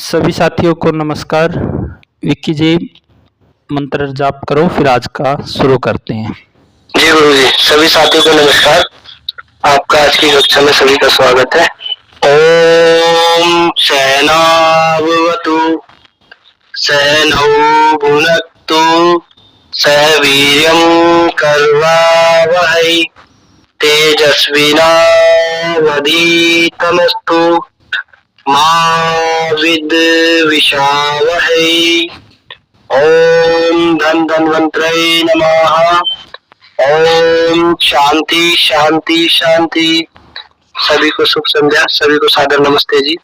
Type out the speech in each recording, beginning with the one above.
सभी साथियों को नमस्कार। विक्की जी, मंत्र जाप करो, फिर आज का शुरू करते हैं। जी गुरु जी, सभी साथियों को नमस्कार। आपका आज की कक्षा में सभी का स्वागत है। ओम सहनावतु सहनौ भुनक्तु सह वीर्यं कर्वावहै तेजस्विनावधीतमस्तु मा विद्विषावहै। ओम धन्वंतरे नमः। ओम शांति शांति शांति। सभी को शुभ संध्या, सभी को सादर नमस्ते जी।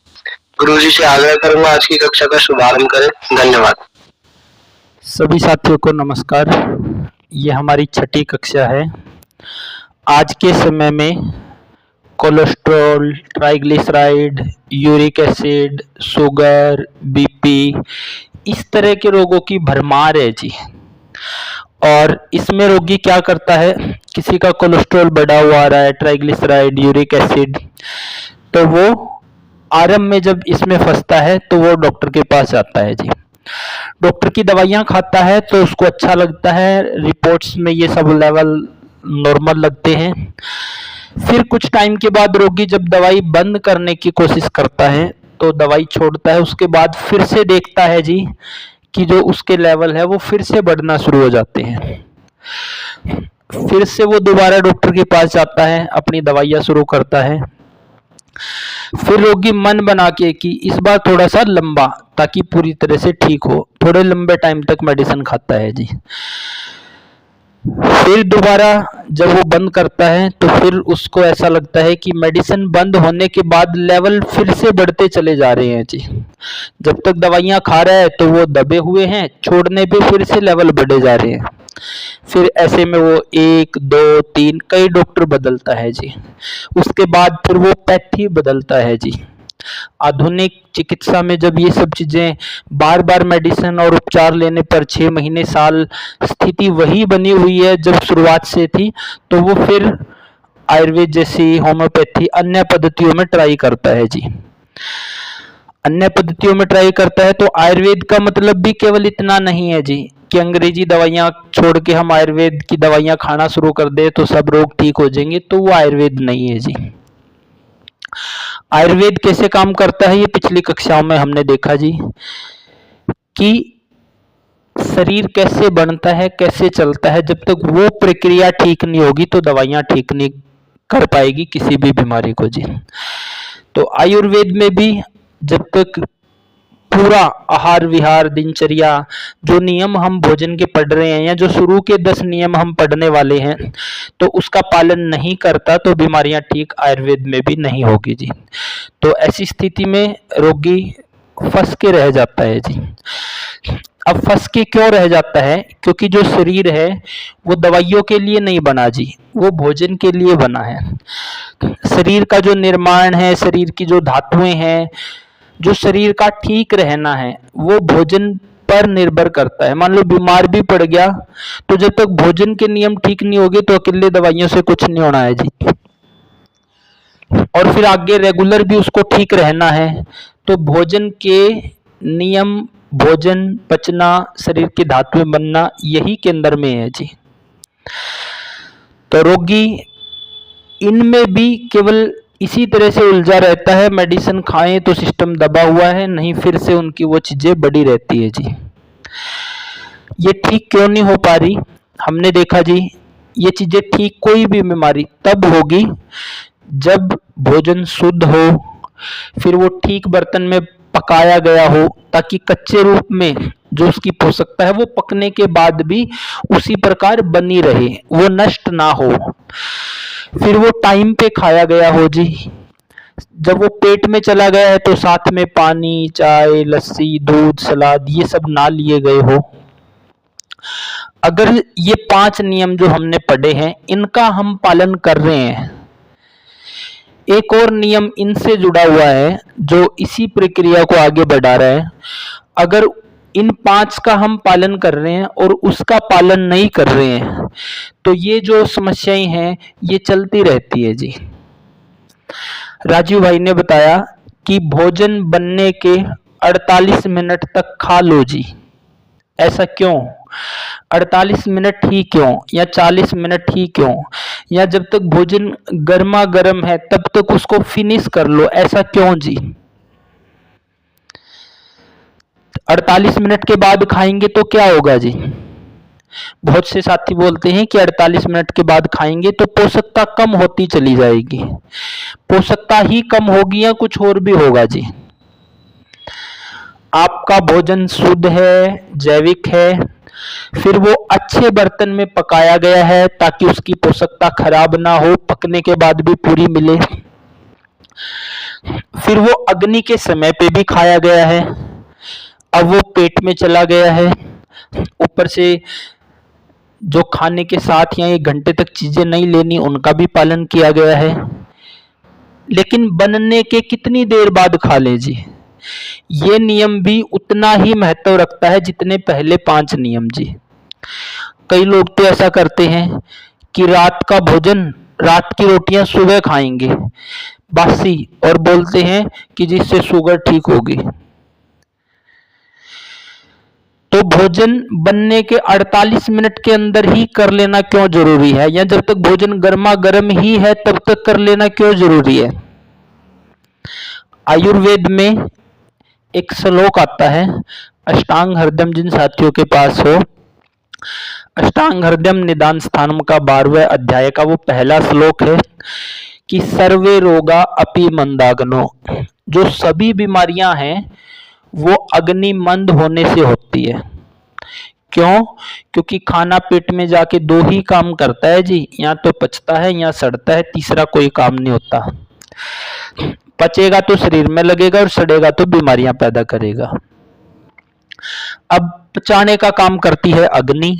गुरु जी से आग्रह करूंगा आज की कक्षा का शुभारंभ करें। धन्यवाद। सभी साथियों को नमस्कार। ये हमारी छठी कक्षा है। आज के समय में cholesterol, triglyceride, uric acid, sugar, BP, इस तरह के रोगों की भरमार है जी। और इसमें रोगी क्या करता है, किसी का कोलेस्ट्रॉल बढ़ा हुआ आ रहा है, ट्राइग्लिसराइड, यूरिक एसिड, तो वो आरंभ में जब इसमें फंसता है तो वो डॉक्टर के पास जाता है जी। डॉक्टर की दवाइयाँ खाता है तो उसको अच्छा लगता है, रिपोर्ट्स में ये सब लेवल नॉर्मल लगते हैं। फिर कुछ टाइम के बाद रोगी जब दवाई बंद करने की कोशिश करता है तो दवाई छोड़ता है। उसके बाद फिर से देखता है जी कि जो उसके लेवल है वो फिर से बढ़ना शुरू हो जाते हैं। फिर से वो दोबारा डॉक्टर के पास जाता है, अपनी दवाइयाँ शुरू करता है। फिर रोगी मन बना के कि इस बार थोड़ा सा लंबा, ताकि पूरी तरह से ठीक हो, थोड़े लंबे टाइम तक मेडिसिन खाता है जी। फिर दोबारा जब वो बंद करता है तो फिर उसको ऐसा लगता है कि मेडिसिन बंद होने के बाद लेवल फिर से बढ़ते चले जा रहे हैं जी। जब तक दवाइयाँ खा रहा है तो वो दबे हुए हैं, छोड़ने पे फिर से लेवल बढ़े जा रहे हैं। फिर ऐसे में वो 1, 2, 3 कई डॉक्टर बदलता है जी। उसके बाद फिर वो पैथी बदलता है जी। आधुनिक चिकित्सा में जब ये सब चीजें बार बार मेडिसिन और उपचार लेने पर 6 महीने, साल स्थिति वही बनी हुई है जब शुरुआत से थी, तो वो फिर आयुर्वेद जैसी, होम्योपैथी, अन्य पद्धतियों में ट्राई करता है जी। अन्य पद्धतियों में ट्राई करता है तो आयुर्वेद का मतलब भी केवल इतना नहीं है जी कि अंग्रेजी दवाइयाँ छोड़ के हम आयुर्वेद की दवाइयाँ खाना शुरू कर दे तो सब रोग ठीक हो जाएंगे, तो वो आयुर्वेद नहीं है जी। आयुर्वेद कैसे काम करता है ये पिछली कक्षाओं में हमने देखा जी, कि शरीर कैसे बनता है, कैसे चलता है। जब तक वो प्रक्रिया ठीक नहीं होगी तो दवाइयाँ ठीक नहीं कर पाएगी किसी भी बीमारी को जी। तो आयुर्वेद में भी जब तक पूरा आहार विहार, दिनचर्या, जो नियम हम भोजन के पढ़ रहे हैं या जो शुरू के 10 नियम हम पढ़ने वाले हैं, तो उसका पालन नहीं करता तो बीमारियां ठीक आयुर्वेद में भी नहीं होगी जी। तो ऐसी स्थिति में रोगी फंस के रह जाता है जी। अब फंस के क्यों रह जाता है? क्योंकि जो शरीर है वो दवाइयों के लिए नहीं बना जी, वो भोजन के लिए बना है। शरीर का जो निर्माण है, शरीर की जो धातुएं हैं, जो शरीर का ठीक रहना है, वो भोजन पर निर्भर करता है। मान लो बीमार भी पड़ गया तो जब तक भोजन के नियम ठीक नहीं होंगे तो अकेले दवाइयों से कुछ नहीं होना है जी। और फिर आगे रेगुलर भी उसको ठीक रहना है तो भोजन के नियम, भोजन पचना, शरीर की धातुएं बनना, यही के अंदर में है जी। तो रोगी इनमें भी केवल इसी तरह से उलझा रहता है, मेडिसिन खाएं तो सिस्टम दबा हुआ है, नहीं फिर से उनकी वो चीजें बढ़ी रहती है जी। ये ठीक क्यों नहीं हो पा रही? हमने देखा जी, ये चीजें ठीक कोई भी बीमारी तब होगी जब भोजन शुद्ध हो, फिर वो ठीक बर्तन में पकाया गया हो, ताकि कच्चे रूप में जो उसकी पोषकता है वो पकने के बाद भी उसी प्रकार बनी रहे, वो नष्ट ना हो। फिर वो टाइम पे खाया गया हो जी। जब वो पेट में चला गया है तो साथ में पानी, चाय, लस्सी, दूध, सलाद, ये सब ना लिए गए हो। अगर ये 5 नियम जो हमने पढ़े हैं इनका हम पालन कर रहे हैं, एक और नियम इनसे जुड़ा हुआ है जो इसी प्रक्रिया को आगे बढ़ा रहा है। अगर इन 5 का हम पालन कर रहे हैं और उसका पालन नहीं कर रहे हैं तो ये जो समस्याएं हैं ये चलती रहती है जी। राजीव भाई ने बताया कि भोजन बनने के 48 मिनट तक खा लो जी। ऐसा क्यों? 48 मिनट ही क्यों, या 40 मिनट ही क्यों, या जब तक भोजन गर्मा गर्म है तब तक उसको फिनिश कर लो, ऐसा क्यों जी? 48 मिनट के बाद खाएंगे तो क्या होगा जी? बहुत से साथी बोलते हैं कि 48 मिनट के बाद खाएंगे तो पोषकता कम होती चली जाएगी। पोषकता ही कम होगी या कुछ और भी होगा जी? आपका भोजन शुद्ध है, जैविक है, फिर वो अच्छे बर्तन में पकाया गया है ताकि उसकी पोषकता खराब ना हो, पकने के बाद भी पूरी मिले। फिर वो अग्नि के समय पे भी खाया गया है, अब वो पेट में चला गया है, ऊपर से जो खाने के साथ या 1 घंटे तक चीजें नहीं लेनी उनका भी पालन किया गया है। लेकिन बनने के कितनी देर बाद खा ले जी? ये नियम भी उतना ही महत्व रखता है जितने पहले 5 नियम जी। कई लोग तो ऐसा करते हैं कि रात का भोजन, रात की रोटियां सुबह खाएंगे बासी, और बोलते हैं कि जिससे शुगर ठीक होगी। तो भोजन बनने के 48 मिनट के अंदर ही कर लेना क्यों जरूरी है, या जब तक भोजन गर्मा गर्म ही है तब तक कर लेना क्यों जरूरी है? आयुर्वेद में एक श्लोक आता है, अष्टांग हृदयम, जिन साथियों के पास हो, अष्टांग हृदयम निदान स्थानम का 12वें अध्याय का वो पहला श्लोक है कि सर्वे रोगा अपि मंदाग्नो, जो सभी बीमारियां हैं वो अग्नि मंद होने से होती है। क्यों? क्योंकि खाना पेट में जाके 2 ही काम करता है जी, या तो पचता है या सड़ता है, तीसरा कोई काम नहीं होता। पचेगा तो शरीर में लगेगा और सड़ेगा तो बीमारियां पैदा करेगा। अब पचाने का काम करती है अग्नि,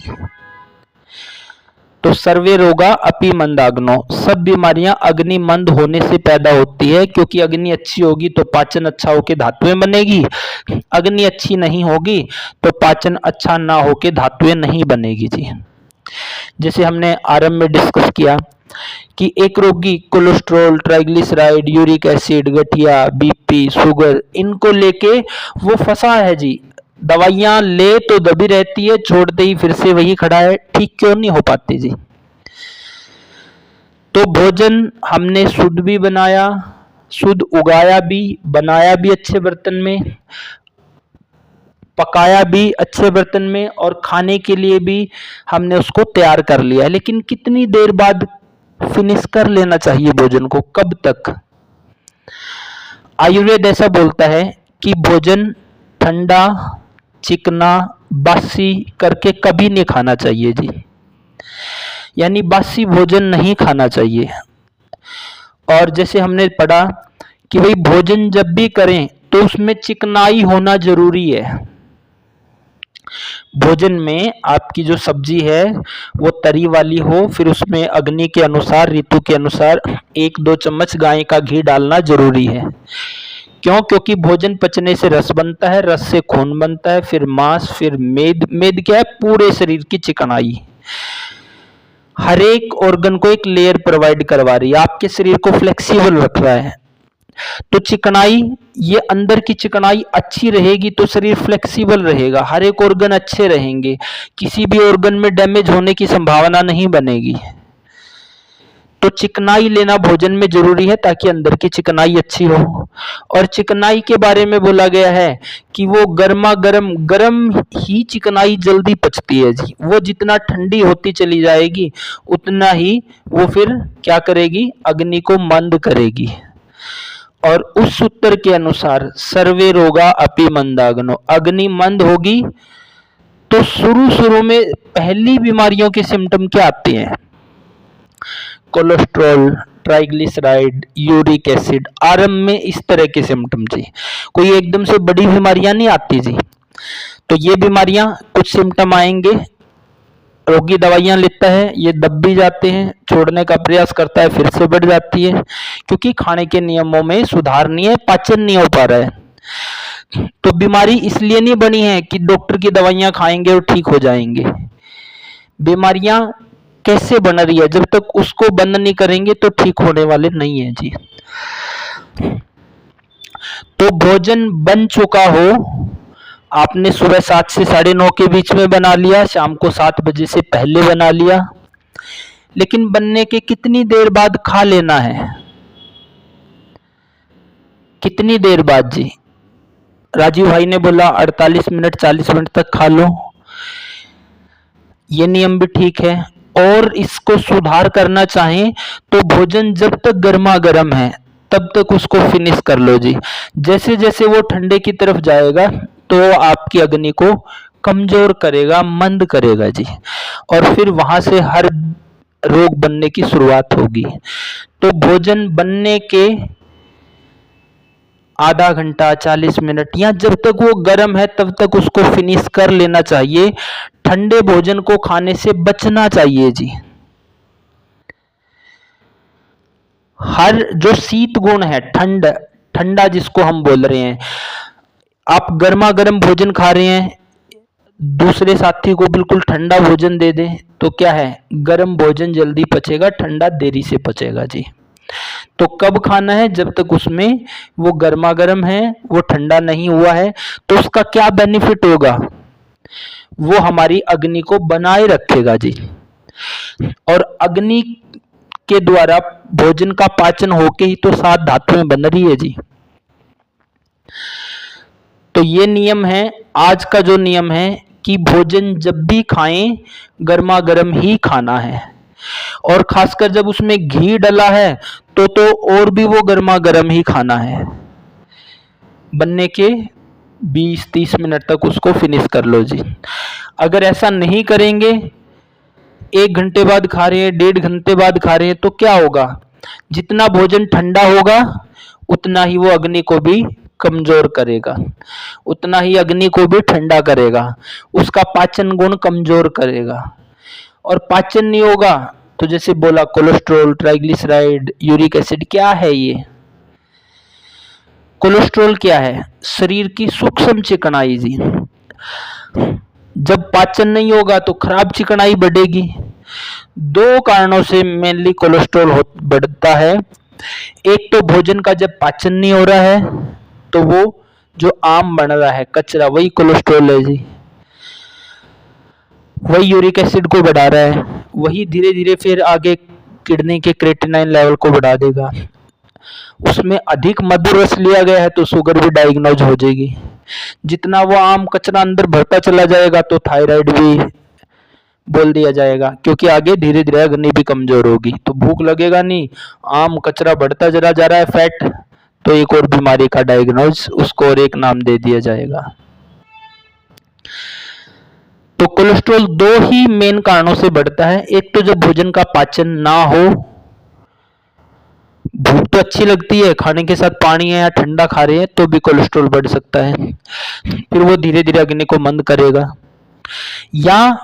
तो सर्वे रोगा अपि मंदाग्नो, सब बीमारियां अग्नि मंद होने से पैदा होती है, क्योंकि अग्नि अच्छी होगी तो पाचन अच्छा होके धातुएं बनेगी, अग्नि अच्छी नहीं होगी तो पाचन अच्छा ना होके धातुएं नहीं बनेगी जी। जैसे हमने आरंभ में डिस्कस किया कि एक रोगी कोलेस्ट्रॉल, ट्राइग्लिसराइड, यूरिक एसिड, गठिया, बीपी, शुगर, इनको लेके वो फंसा है जी। दवाइयां ले तो दबी रहती है, छोड़ते ही फिर से वही खड़ा है, ठीक क्यों नहीं हो पाती जी? तो भोजन हमने शुद्ध भी बनाया, शुद्ध उगाया भी, बनाया भी अच्छे बर्तन में, पकाया भी अच्छे बर्तन में, और खाने के लिए भी हमने उसको तैयार कर लिया। लेकिन कितनी देर बाद फिनिश कर लेना चाहिए भोजन को, कब तक? आयुर्वेद ऐसा बोलता है कि भोजन ठंडा, चिकना, बासी करके कभी नहीं खाना चाहिए जी, यानी बासी भोजन नहीं खाना चाहिए। और जैसे हमने पढ़ा कि भाई भोजन जब भी करें तो उसमें चिकनाई होना जरूरी है। भोजन में आपकी जो सब्जी है वो तरी वाली हो, फिर उसमें अग्नि के अनुसार, ऋतु के अनुसार 1-2 चम्मच गाय का घी डालना जरूरी है। क्यों? क्योंकि भोजन पचने से रस बनता है, रस से खून बनता है, फिर मांस, फिर मेद। मेद क्या है? पूरे शरीर की चिकनाई, हर एक ऑर्गन को एक लेयर प्रोवाइड करवा रही है, आपके शरीर को फ्लेक्सिबल रख रहा है। तो चिकनाई, ये अंदर की चिकनाई अच्छी रहेगी तो शरीर फ्लेक्सिबल रहेगा, हर एक ऑर्गन अच्छे रहेंगे, किसी भी ऑर्गन में डैमेज होने की संभावना नहीं बनेगी। तो चिकनाई लेना भोजन में जरूरी है ताकि अंदर की चिकनाई अच्छी हो। और चिकनाई के बारे में बोला गया है कि वो गर्मा गर्म, गर्म ही चिकनाई जल्दी पचती है जी। वो जितना ठंडी होती चली जाएगी उतना ही वो फिर क्या करेगी? अग्नि को मंद करेगी। और उस सूत्र के अनुसार सर्वे रोगा अपि मंदाग्नो, अग्नि मंद होगी तो शुरू में पहली बीमारियों के सिम्टम क्या आते हैं? कोलेस्ट्रॉल, ट्राइग्लिसराइड, यूरिक एसिड, आरंभ में इस तरह के सिम्टम जी। कोई एकदम से बड़ी बीमारियां नहीं आती जी। तो ये बीमारियां, कुछ सिम्टम आएंगे, रोगी दवाइयां लेता है, ये दब भी जाते हैं, छोड़ने का प्रयास करता है, फिर से बढ़ जाती है, क्योंकि खाने के नियमों में सुधार नहीं है, पाचन नहीं हो पा रहा है। तो बीमारी इसलिए नहीं बनी है कि डॉक्टर की दवाइयां खाएंगे और ठीक हो जाएंगे। बीमारियां कैसे बन रही है? जब तक उसको बंद नहीं करेंगे तो ठीक होने वाले नहीं है जी। तो भोजन बन चुका हो, आपने सुबह 7 से 9:30 के बीच में बना लिया, शाम को 7 बजे से पहले बना लिया, लेकिन बनने के कितनी देर बाद खा लेना है? कितनी देर बाद जी? राजीव भाई ने बोला 48 मिनट 40 मिनट तक खा लो। ये नियम भी ठीक है। और इसको सुधार करना चाहें तो भोजन जब तक गर्मा गर्म है तब तक उसको फिनिश कर लो जी। जैसे जैसे वो ठंडे की तरफ जाएगा तो आपकी अग्नि को कमजोर करेगा, मंद करेगा जी, और फिर वहां से हर रोग बनने की शुरुआत होगी। तो भोजन बनने के आधा घंटा 40 मिनट या जब तक वो गर्म है तब तक उसको फिनिश कर लेना चाहिए। ठंडे भोजन को खाने से बचना चाहिए जी। हर जो शीत गुण है, ठंडा जिसको हम बोल रहे हैं, आप गर्मा गर्म भोजन खा रहे हैं, दूसरे साथी को बिल्कुल ठंडा भोजन दे दें तो क्या है, गर्म भोजन जल्दी पचेगा, ठंडा देरी से पचेगा जी। तो कब खाना है? जब तक उसमें वो गर्मा गर्म है, वो ठंडा नहीं हुआ है। तो उसका क्या बेनिफिट होगा? वो हमारी अग्नि को बनाए रखेगा जी, और अग्नि के द्वारा भोजन का पाचन होके ही तो 7 धातुएं बन रही है जी। तो ये नियम है, आज का जो नियम है कि भोजन जब भी खाएं गर्मा गर्म ही खाना है, और खासकर जब उसमें घी डला है तो और भी वो गर्मा गर्म ही खाना है। बनने के 20-30 मिनट तक उसको फिनिश कर लो जी। अगर ऐसा नहीं करेंगे, 1 घंटे बाद खा रहे हैं, 1.5 घंटे बाद खा रहे हैं, तो क्या होगा? जितना भोजन ठंडा होगा उतना ही वो अग्नि को भी कमजोर करेगा, उतना ही अग्नि को भी ठंडा करेगा, उसका पाचन गुण कमजोर करेगा। और पाचन नहीं होगा तो जैसे बोला, कोलेस्ट्रॉल, ट्राइग्लिसराइड, यूरिक एसिड, क्या है ये? कोलेस्ट्रॉल क्या है? शरीर की सूक्ष्म चिकनाई जी। जब पाचन नहीं होगा तो खराब चिकनाई बढ़ेगी। 2 कारणों से मेनली कोलेस्ट्रॉल बढ़ता है। एक तो भोजन का जब पाचन नहीं हो रहा है तो वो जो आम बन रहा है कचरा, वही कोलेस्ट्रॉल है जी, वही यूरिक एसिड को बढ़ा रहा है, वही धीरे धीरे फिर आगे किडनी के क्रेटिनाइन लेवल को बढ़ा देगा। उसमें अधिक मधुर रस लिया गया है तो शुगर भी डायग्नोज हो जाएगी। जितना वो आम कचरा अंदर भरता चला जाएगा तो थायराइड भी बोल दिया जाएगा, क्योंकि आगे धीरे धीरे अग्नि भी कमजोर होगी तो भूख लगेगा नहीं, आम कचरा बढ़ता चला जा रहा है फैट, तो एक और बीमारी का डायग्नोज उसको और एक नाम दे दिया जाएगा। तो कोलेस्ट्रॉल 2 ही मेन कारणों से बढ़ता है। एक तो जब भोजन का पाचन ना हो, भूख तो अच्छी लगती है, खाने के साथ पानी है या ठंडा खा रहे हैं तो भी कोलेस्ट्रॉल बढ़ सकता है, फिर वो धीरे धीरे अग्नि को मंद करेगा। या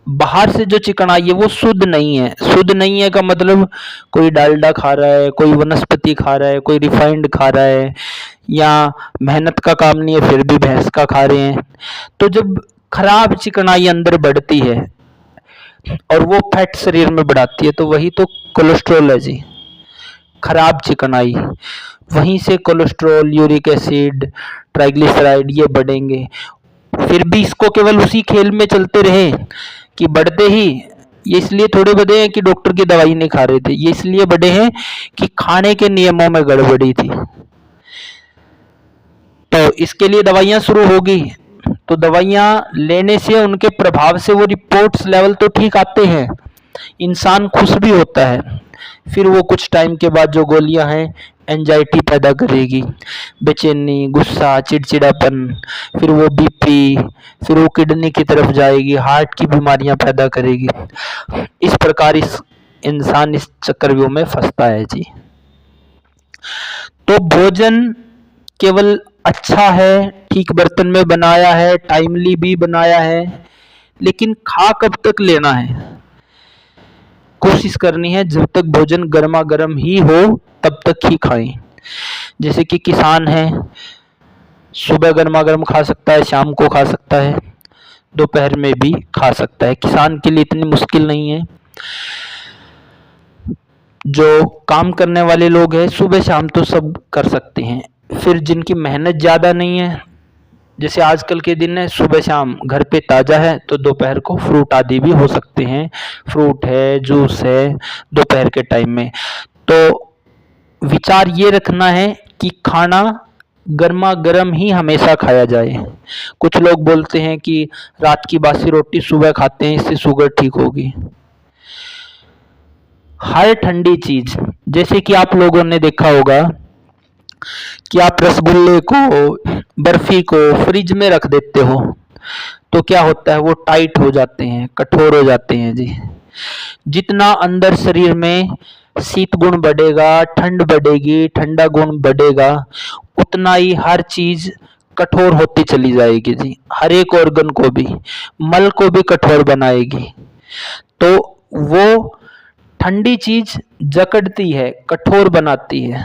बाहर से जो चिकनाई है वो शुद्ध नहीं है। शुद्ध नहीं है का मतलब कोई डालडा खा रहा है, कोई वनस्पति खा रहा है, कोई रिफाइंड खा रहा है, या मेहनत का काम नहीं है फिर भी भैंस का खा रहे हैं। तो जब खराब चिकनाई अंदर बढ़ती है और वो फैट शरीर में बढ़ाती है तो वही तो कोलेस्ट्रॉल है जी, खराब चिकनाई। वहीं से कोलेस्ट्रॉल, यूरिक एसिड, ट्राइग्लिसराइड ये बढ़ेंगे। फिर भी इसको केवल उसी खेल में चलते रहे कि बढ़ते ही, ये इसलिए थोड़े बढ़े हैं कि डॉक्टर की दवाई नहीं खा रहे थे, ये इसलिए बढ़े हैं कि खाने के नियमों में गड़बड़ी थी। तो इसके लिए दवाइयां शुरू होगी, तो दवाइयां लेने से उनके प्रभाव से वो रिपोर्ट्स लेवल तो ठीक आते हैं, इंसान खुश भी होता है। फिर वो कुछ टाइम के बाद जो गोलियां हैं एंजाइटी पैदा करेगी, बेचैनी, गुस्सा, चिड़चिड़ापन, फिर वो बीपी, फिर वो किडनी की तरफ जाएगी, हार्ट की बीमारियां पैदा करेगी। इस प्रकार इंसान इस चक्रव्यूह में फंसता है जी। तो भोजन केवल अच्छा है, ठीक बर्तन में बनाया है, टाइमली भी बनाया है, लेकिन खा कब तक लेना है? कोशिश करनी है जब तक भोजन गर्मा गर्म ही हो तब तक ही खाएं। जैसे कि किसान है, सुबह गर्मा गर्म खा सकता है, शाम को खा सकता है, दोपहर में भी खा सकता है, किसान के लिए इतनी मुश्किल नहीं है। जो काम करने वाले लोग हैं सुबह शाम तो सब कर सकते हैं, फिर जिनकी मेहनत ज़्यादा नहीं है, जैसे आजकल के दिन है सुबह शाम घर पे ताज़ा है तो दोपहर को फ्रूट आदि भी हो सकते हैं, फ्रूट है, जूस है दोपहर के टाइम में। तो विचार ये रखना है कि खाना गर्मा गर्म ही हमेशा खाया जाए। कुछ लोग बोलते हैं कि रात की बासी रोटी सुबह खाते हैं इससे शुगर ठीक होगी। हर ठंडी चीज, जैसे कि आप लोगों ने देखा होगा कि आप रसगुल्ले को, बर्फी को फ्रिज में रख देते हो तो क्या होता है, वो टाइट हो जाते हैं, कठोर हो जाते हैं जी। जितना अंदर शरीर में शीत गुण बढ़ेगा, ठंड बढ़ेगी, ठंडा गुण बढ़ेगा, उतना ही हर चीज कठोर होती चली जाएगी जी। हर एक ऑर्गन को भी, मल को भी कठोर बनाएगी। तो वो ठंडी चीज जकड़ती है, कठोर बनाती है।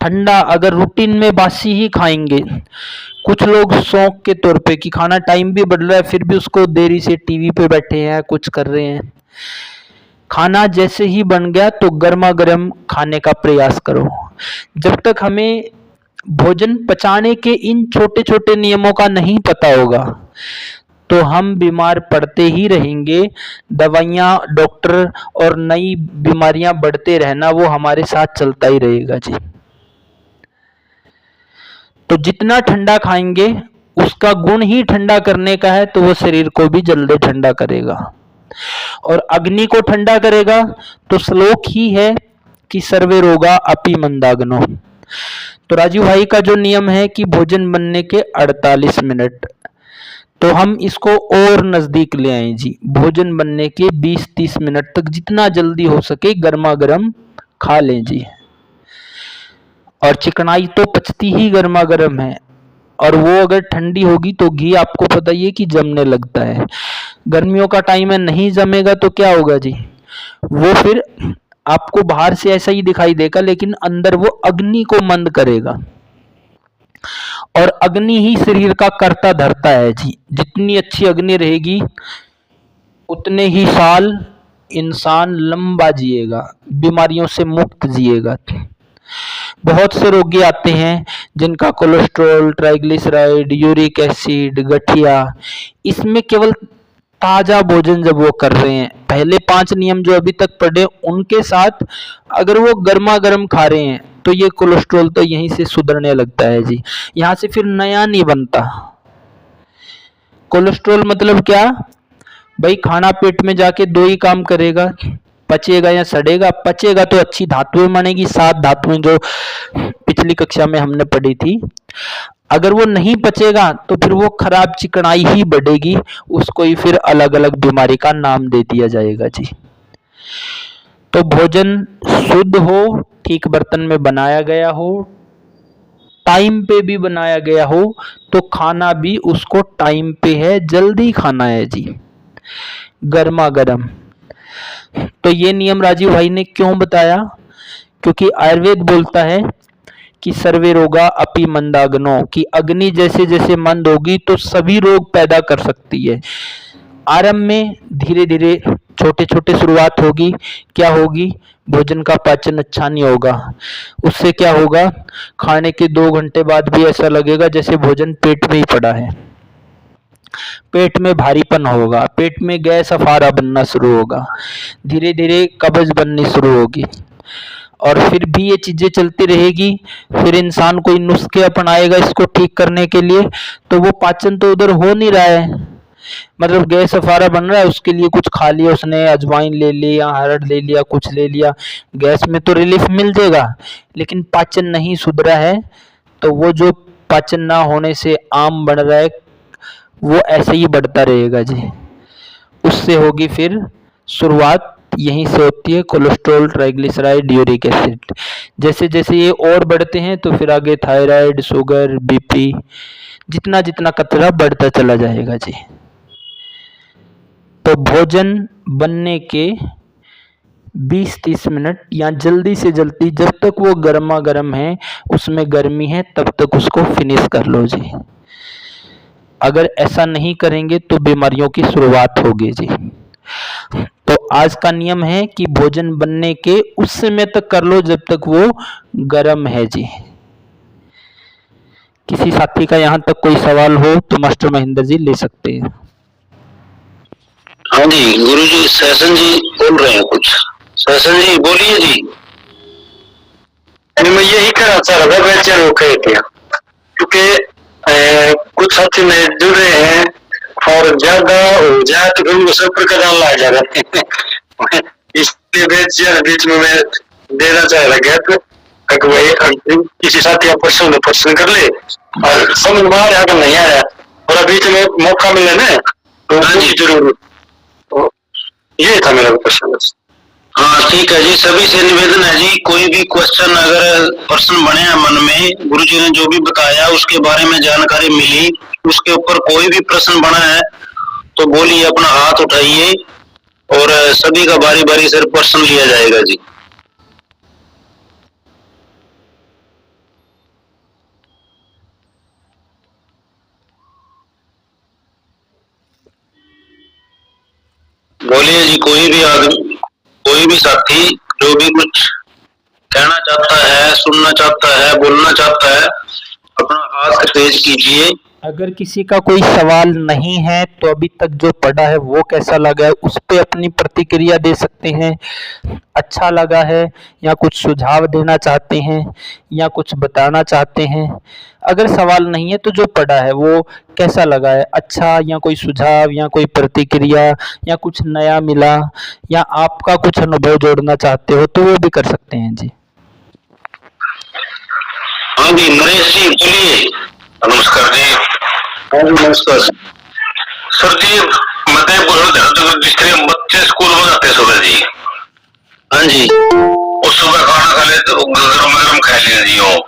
ठंडा अगर रूटीन में बासी ही खाएंगे, कुछ लोग शौक के तौर पे कि खाना टाइम भी बढ़ रहा है फिर भी उसको देरी से टीवी पे बैठे हैं, कुछ कर रहे हैं। खाना जैसे ही बन गया तो गर्मा गर्म खाने का प्रयास करो। जब तक हमें भोजन पचाने के इन छोटे छोटे नियमों का नहीं पता होगा तो हम बीमार पड़ते ही रहेंगे। दवाइयाँ, डॉक्टर और नई बीमारियां बढ़ते रहना वो हमारे साथ चलता ही रहेगा जी। तो जितना ठंडा खाएंगे उसका गुण ही ठंडा करने का है, तो वो शरीर को भी जल्दी ठंडा करेगा और अग्नि को ठंडा करेगा। तो श्लोक ही है कि सर्वे रोगा अपि मंदाग्नो। तो राजू भाई का जो नियम है कि भोजन बनने के 48 मिनट, तो हम इसको और नजदीक ले आए जी। भोजन बनने के 20-30 मिनट तक जितना जल्दी हो सके गर्मा गर्म खा लें जी। और चिकनाई तो पचती ही गर्मा गर्म है, और वो अगर ठंडी होगी तो घी आपको पता ही है कि जमने लगता है। गर्मियों का टाइम है, नहीं जमेगा तो क्या होगा जी, वो फिर आपको बाहर से ऐसा ही दिखाई देगा लेकिन अंदर वो अग्नि को मंद करेगा। और अग्नि ही शरीर का कर्ता धरता है जी। जितनी अच्छी अग्नि रहेगी उतने ही साल इंसान लंबा जिएगा, बीमारियों से मुक्त जिएगा। बहुत से रोगी आते हैं जिनका कोलेस्ट्रॉल, ट्राइग्लिसराइड, यूरिक एसिड, गठिया, इसमें केवल ताजा भोजन जब वो कर रहे हैं, पहले 5 नियम जो अभी तक पढ़े उनके साथ अगर वो गर्मा गर्म खा रहे हैं तो ये कोलेस्ट्रॉल तो यहीं से सुधरने लगता है जी। यहाँ से फिर नया नहीं बनता। कोलेस्ट्रॉल मतलब क्या भाई, खाना पेट में जाके 2 ही काम करेगा, पचेगा या सड़ेगा। पचेगा तो अच्छी धातुएं बनेगी, 7 धातुएं जो पिछली कक्षा में हमने पढ़ी थी। अगर वो नहीं पचेगा तो फिर वो खराब चिकनाई ही बढ़ेगी, उसको ही फिर अलग अलग बीमारी का नाम दे दिया जाएगा जी। तो भोजन शुद्ध हो, ठीक बर्तन में बनाया गया हो, टाइम पे भी बनाया गया हो, तो खाना भी उसको टाइम पे है, जल्दी खाना है जी, गर्मा गर्म। तो ये नियम राजीव भाई ने क्यों बताया, क्योंकि आयुर्वेद बोलता है कि सर्वे रोगा अपि मंदाग्नो, कि अग्नि जैसे जैसे मंद होगी तो सभी रोग पैदा कर सकती है। आरंभ में धीरे धीरे छोटे छोटे शुरुआत होगी, क्या होगी, भोजन का पाचन अच्छा नहीं होगा, उससे क्या होगा, खाने के 2 घंटे बाद भी ऐसा लगेगा जैसे भोजन पेट में ही पड़ा है। पेट में भारीपन होगा, पेट में गैस अफारा बनना शुरू होगा, धीरे धीरे कब्ज बननी शुरू होगी। और फिर भी ये चीजें चलती रहेगी, फिर इंसान कोई नुस्खे अपनाएगा इसको ठीक करने के लिए, तो वो पाचन तो उधर हो नहीं रहा है, मतलब गैस अफारा बन रहा है, उसके लिए कुछ खा लिया उसने, अजवाइन ले लिया, हरड़ ले लिया, कुछ ले लिया, गैस में तो रिलीफ मिल जाएगा, लेकिन पाचन नहीं सुधरा है, तो वो जो पाचन ना होने से आम बन रहा है वो ऐसे ही बढ़ता रहेगा जी। उससे होगी फिर शुरुआत, यहीं से होती है कोलेस्ट्रॉल, ट्राइग्लिसराइड, यूरिक एसिड। जैसे जैसे ये और बढ़ते हैं तो फिर आगे थायराइड, शुगर, बीपी, जितना जितना कचरा बढ़ता चला जाएगा जी। तो भोजन बनने के 20-30 मिनट या जल्दी से जल्दी, जब तक वो गर्मा गर्म है, उसमें गर्मी है, तब तक उसको फिनिश कर लो जी। अगर ऐसा नहीं करेंगे तो बीमारियों की शुरुआत होगी जी। तो आज का नियम है कि भोजन बनने के उस समय तक कर लो जब तक वो गर्म है जी। किसी साथी का यहाँ तक कोई सवाल हो तो मास्टर महेंद्र जी ले सकते हैं। हाँ जी, गुरु जी सहसन जी बोल रहे हैं कुछ। सहसन जी बोलिए जी। मैं यही कहना चाह रहा था, बेचैन हो गए थे क्योंकि कुछ साथी नए जुड़ रहे हैं और ज्यादा हो जाए तो फिर उनको सब का जान लग जाएगा। इसलिए बेचैन बीच में मैं देना चाह रहा गैप कि भाई किसी साथी का प्रश्न कर ले और समझ में आ रहा अगर नहीं आया और बीच में मौका मिले ना तो जरूर। तो ये था मेरा क्वेश्चन। हाँ ठीक है जी, सभी से निवेदन है जी, कोई भी क्वेश्चन अगर प्रश्न बने हैं मन में, गुरु जी ने जो भी बताया उसके बारे में जानकारी मिली, उसके ऊपर कोई भी प्रश्न बना है तो बोलिए, अपना हाथ उठाइए और सभी का बारी बारी से प्रश्न लिया जाएगा जी। बोलिए जी, कोई भी आदमी, कोई भी साथी जो भी कुछ कहना चाहता है, सुनना चाहता है, बोलना चाहता है, अपना हाथ तेज कीजिए। अगर किसी का कोई सवाल नहीं है तो अभी तक जो पढ़ा है वो कैसा लगा है उस पे अपनी प्रतिक्रिया दे सकते हैं। अच्छा लगा है या कुछ सुझाव देना चाहते हैं या कुछ बताना चाहते हैं। अगर सवाल नहीं है तो जो पढ़ा है वो कैसा लगा है, अच्छा या कोई सुझाव या कोई प्रतिक्रिया या कुछ नया मिला या आपका कुछ अनुभव जोड़ना चाहते हो तो वो भी कर सकते हैं जी। हाँ जी नरेश जी बोलिए। नमस्कार जी। हाँ जी नमस्कार सर जी। मध्यपुर जिसके बच्चे स्कूल में जाते हैं सुबह जी। हाँ जी, और सुबह खाना खा ले तो गरम गरम खा लिया जी हो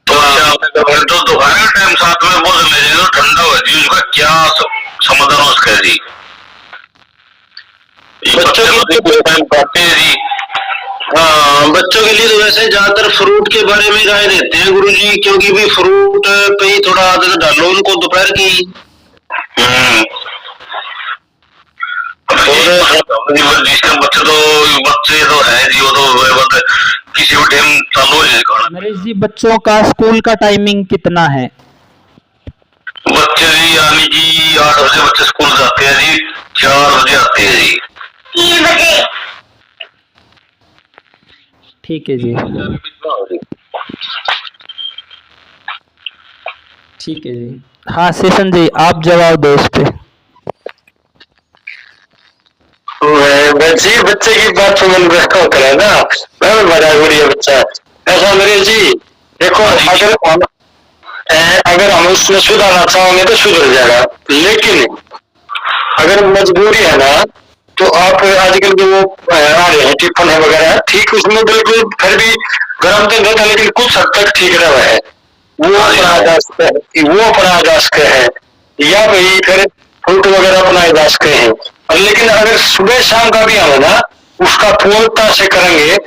तो दोपहर का टाइम साथ में भोजन ले जाए तो ठंडा हो जी, उसका क्या समाधान हो उसका जी? बच्चों के टाइम खाते हैं जी। हाँ, बच्चों के लिए तो वैसे ज्यादातर फ्रूट के बारे में राय देते हैं गुरु जी, क्योंकि भी फ्रूट पे ही थोड़ा आदत डालो उनको दोपहर की। बच्चे तो है जी, वो तो किसी भी टाइम चालू हो जाएगा। नरेश जी बच्चों का स्कूल का टाइमिंग कितना है? बच्चे जी यानी जी 8 बजे बच्चे स्कूल जाते हैं जी, 4 बजे आते हैं जी। 3 बजे। ठीक है जी, ठीक है जी। हाँ सेशन जी आप जवाब दो इस पे। बच्चे की बात तो मन रखा होता है ना, मैं मजाक उड़िए बच्चा ऐसा। मेरे जी देखो, अगर हम उसमें सुधारना चाहोगे तो सुधर जाएगा, लेकिन अगर मजबूरी है ना तो आप आजकल जो वो आ रहे हैं टिफिन है वगैरह, ठीक उसमें बिल्कुल फिर भी गर्म तो रहता है लेकिन कुछ हद तक ठीक रहा है, वो अपना जा सकता है, वो अपना जा सकते हैं, या भाई फिर फ्रूट वगैरह अपनाए जा सकते हैं। लेकिन अगर सुबह शाम का भी हम है ना उसका पूर्णता से करेंगे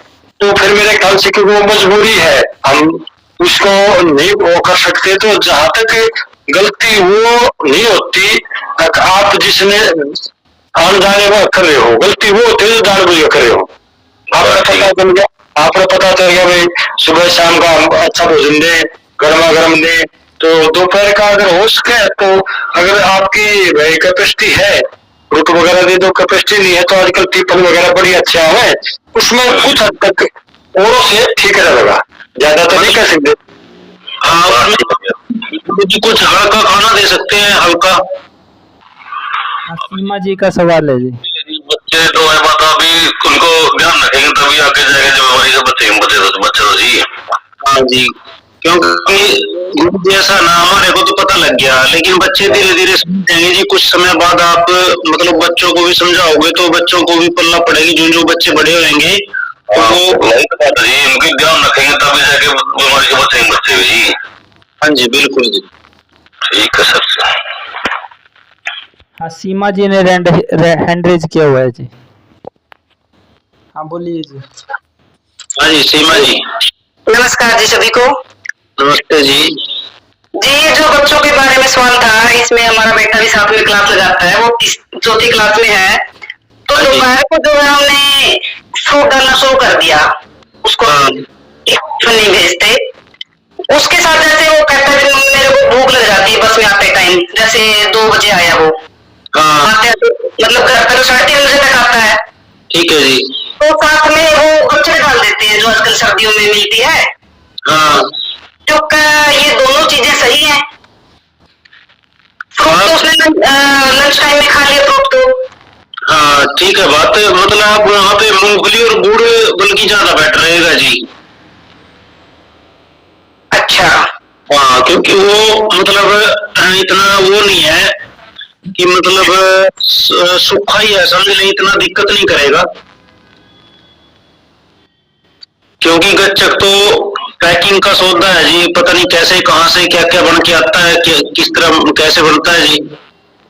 तो फिर मेरे ख्याल से कि वो मजबूरी है, हम उसको नहीं वो कर सकते। तो जहां तक गलती वो नहीं होती, आप जिसने अनजाने वो कर रहे हो, गलती वो होती है जानबूझ कर रहे हो। आपका पता चल गया, आपको पता चल गया भाई सुबह शाम का हम अच्छा भोजन दे, गर्मा गर्म दे, तो दोपहर का अगर हो सके तो अगर आपकी भाई कैपेसिटी है फ्रूट वगैरह दे दो, कैपेसिटी नहीं है तो आजकल टिफिन वगैरह बड़ी अच्छा है, उसमें कुछ हद तक औरों से ठीक रहेगा, ज्यादा तो नहीं कर सकते। हाँ कुछ हल्का खाना दे सकते हैं, हल्का। सीमा जी का सवाल है जी। बच्चे तो है बात, अभी उनको ध्यान रखेंगे तभी आगे जाएगा जिम्मेवारी से बच्चे तो जी। हाँ जी, क्योंकि जैसा ना हमारे को तो पता लग गया, लेकिन बच्चे धीरे धीरे समझेंगे जी। कुछ समय बाद आप मतलब बच्चों को भी समझाओगे तो बच्चों को भी पल्ला पड़ेगी, जो जो बच्चे बड़े होंगे तो वो जी उनकी ध्यान रखेंगे तभी जाके बीमारी से बचेंगे बच्चे भी जी। हाँ जी बिल्कुल जी, ठीक है सर। हाँ सीमा जी ने हैंड रेज किया हुआ है जी। हाँ बोलिए जी। हाँ जी सीमा जी। नमस्कार जी सभी को। नमस्ते जी। जी जो बच्चों के बारे में सवाल था, इसमें हमारा बेटा भी साथ में क्लास लगाता है, वो चौथी क्लास में है, तो दोपहर को जो है हमने फ्रूट डालना शुरू कर दिया, उसको नहीं भेजते, उसके साथ जैसे वो कहता है कि मेरे को भूख लग जाती है बस में आते टाइम, जैसे 2 बजे आया वो, हाँ आते आते मतलब घर पे तो 3:30 बजे तक आता है, ठीक है जी। तो साथ में वो कचड़े डाल देते हैं जो आजकल सर्दियों में मिलती है। हाँ तो क्या ये दोनों चीजें सही हैं? फ्रूट तो उसने लंच टाइम में खा लिया फ्रूट तो। हाँ ठीक है बात, मतलब आप वहाँ पे मूंगफली और गुड़ बल्कि ज्यादा बेटर रहेगा जी। अच्छा हाँ क्योंकि वो मतलब इतना वो नहीं है कि मतलब सूखा ही है, समझ लें, इतना दिक्कत नहीं करेगा। क्योंकि गच्चक तो पैकिंग का सौदा है जी, पता नहीं कैसे कहाँ से क्या क्या बन के आता है, किस तरह कैसे बनता है जी।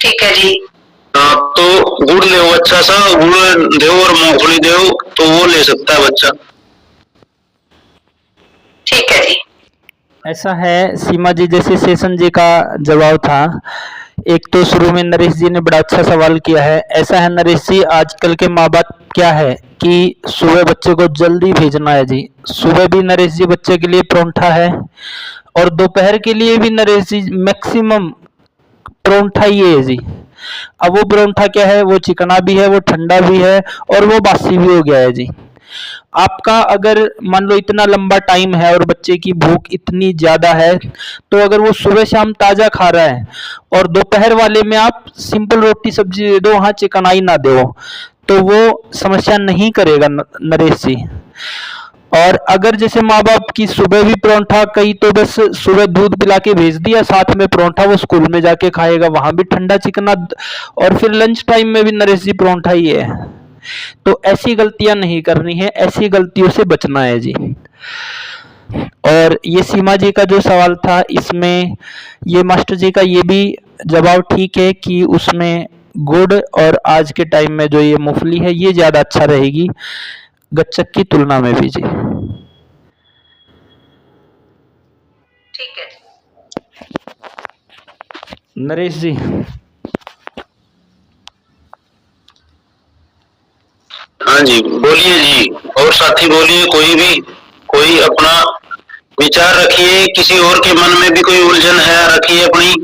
ठीक है जी। हाँ तो गुड़ ले, अच्छा सा गुड़ दो और मूंगफली दो तो वो ले सकता है बच्चा। ठीक है जी। ऐसा है सीमा जी, जैसे शेषन जी का जवाब था, एक तो शुरू में नरेश जी ने बड़ा अच्छा सवाल किया है। ऐसा है नरेश जी, आजकल के माँ बाप क्या है कि सुबह बच्चे को जल्दी भेजना है जी। सुबह भी नरेश जी बच्चे के लिए परोंठा है, और दोपहर के लिए भी नरेश जी मैक्सिमम परोंठा ही है जी। अब वो परोंठा क्या है, वो चिकना भी है, वो ठंडा भी है, और वो बासी भी हो गया है जी। आपका अगर मान लो इतना लंबा टाइम है और बच्चे की भूख इतनी ज्यादा है, तो अगर वो सुबह शाम ताजा खा रहा है और दोपहर वाले में आप सिंपल रोटी सब्जी दे दो, वहां चिकनाई ना दो, तो वो समस्या नहीं करेगा नरेश जी। और अगर जैसे माँ बाप की सुबह भी परोंठा, कई तो बस सुबह दूध पिला के भेज दिया, साथ में परोंठा वो स्कूल में जाके खाएगा, वहां भी ठंडा चिकना, और फिर लंच टाइम में भी नरेश जी परोंठा ही है। तो ऐसी गलतियां नहीं करनी है, ऐसी गलतियों से बचना है जी। और ये सीमा जी का जो सवाल था, इसमें ये मास्टर जी का ये भी जवाब ठीक है कि उसमें गुड़ और आज के टाइम में जो ये मूंगफली है ये ज्यादा अच्छा रहेगी गच्चक की तुलना में भी जी। ठीक है। नरेश जी। हाँ जी बोलिए जी, और साथी बोलिए, कोई भी कोई अपना विचार रखिए, किसी और के मन में भी कोई उलझन है रखिए अपनी।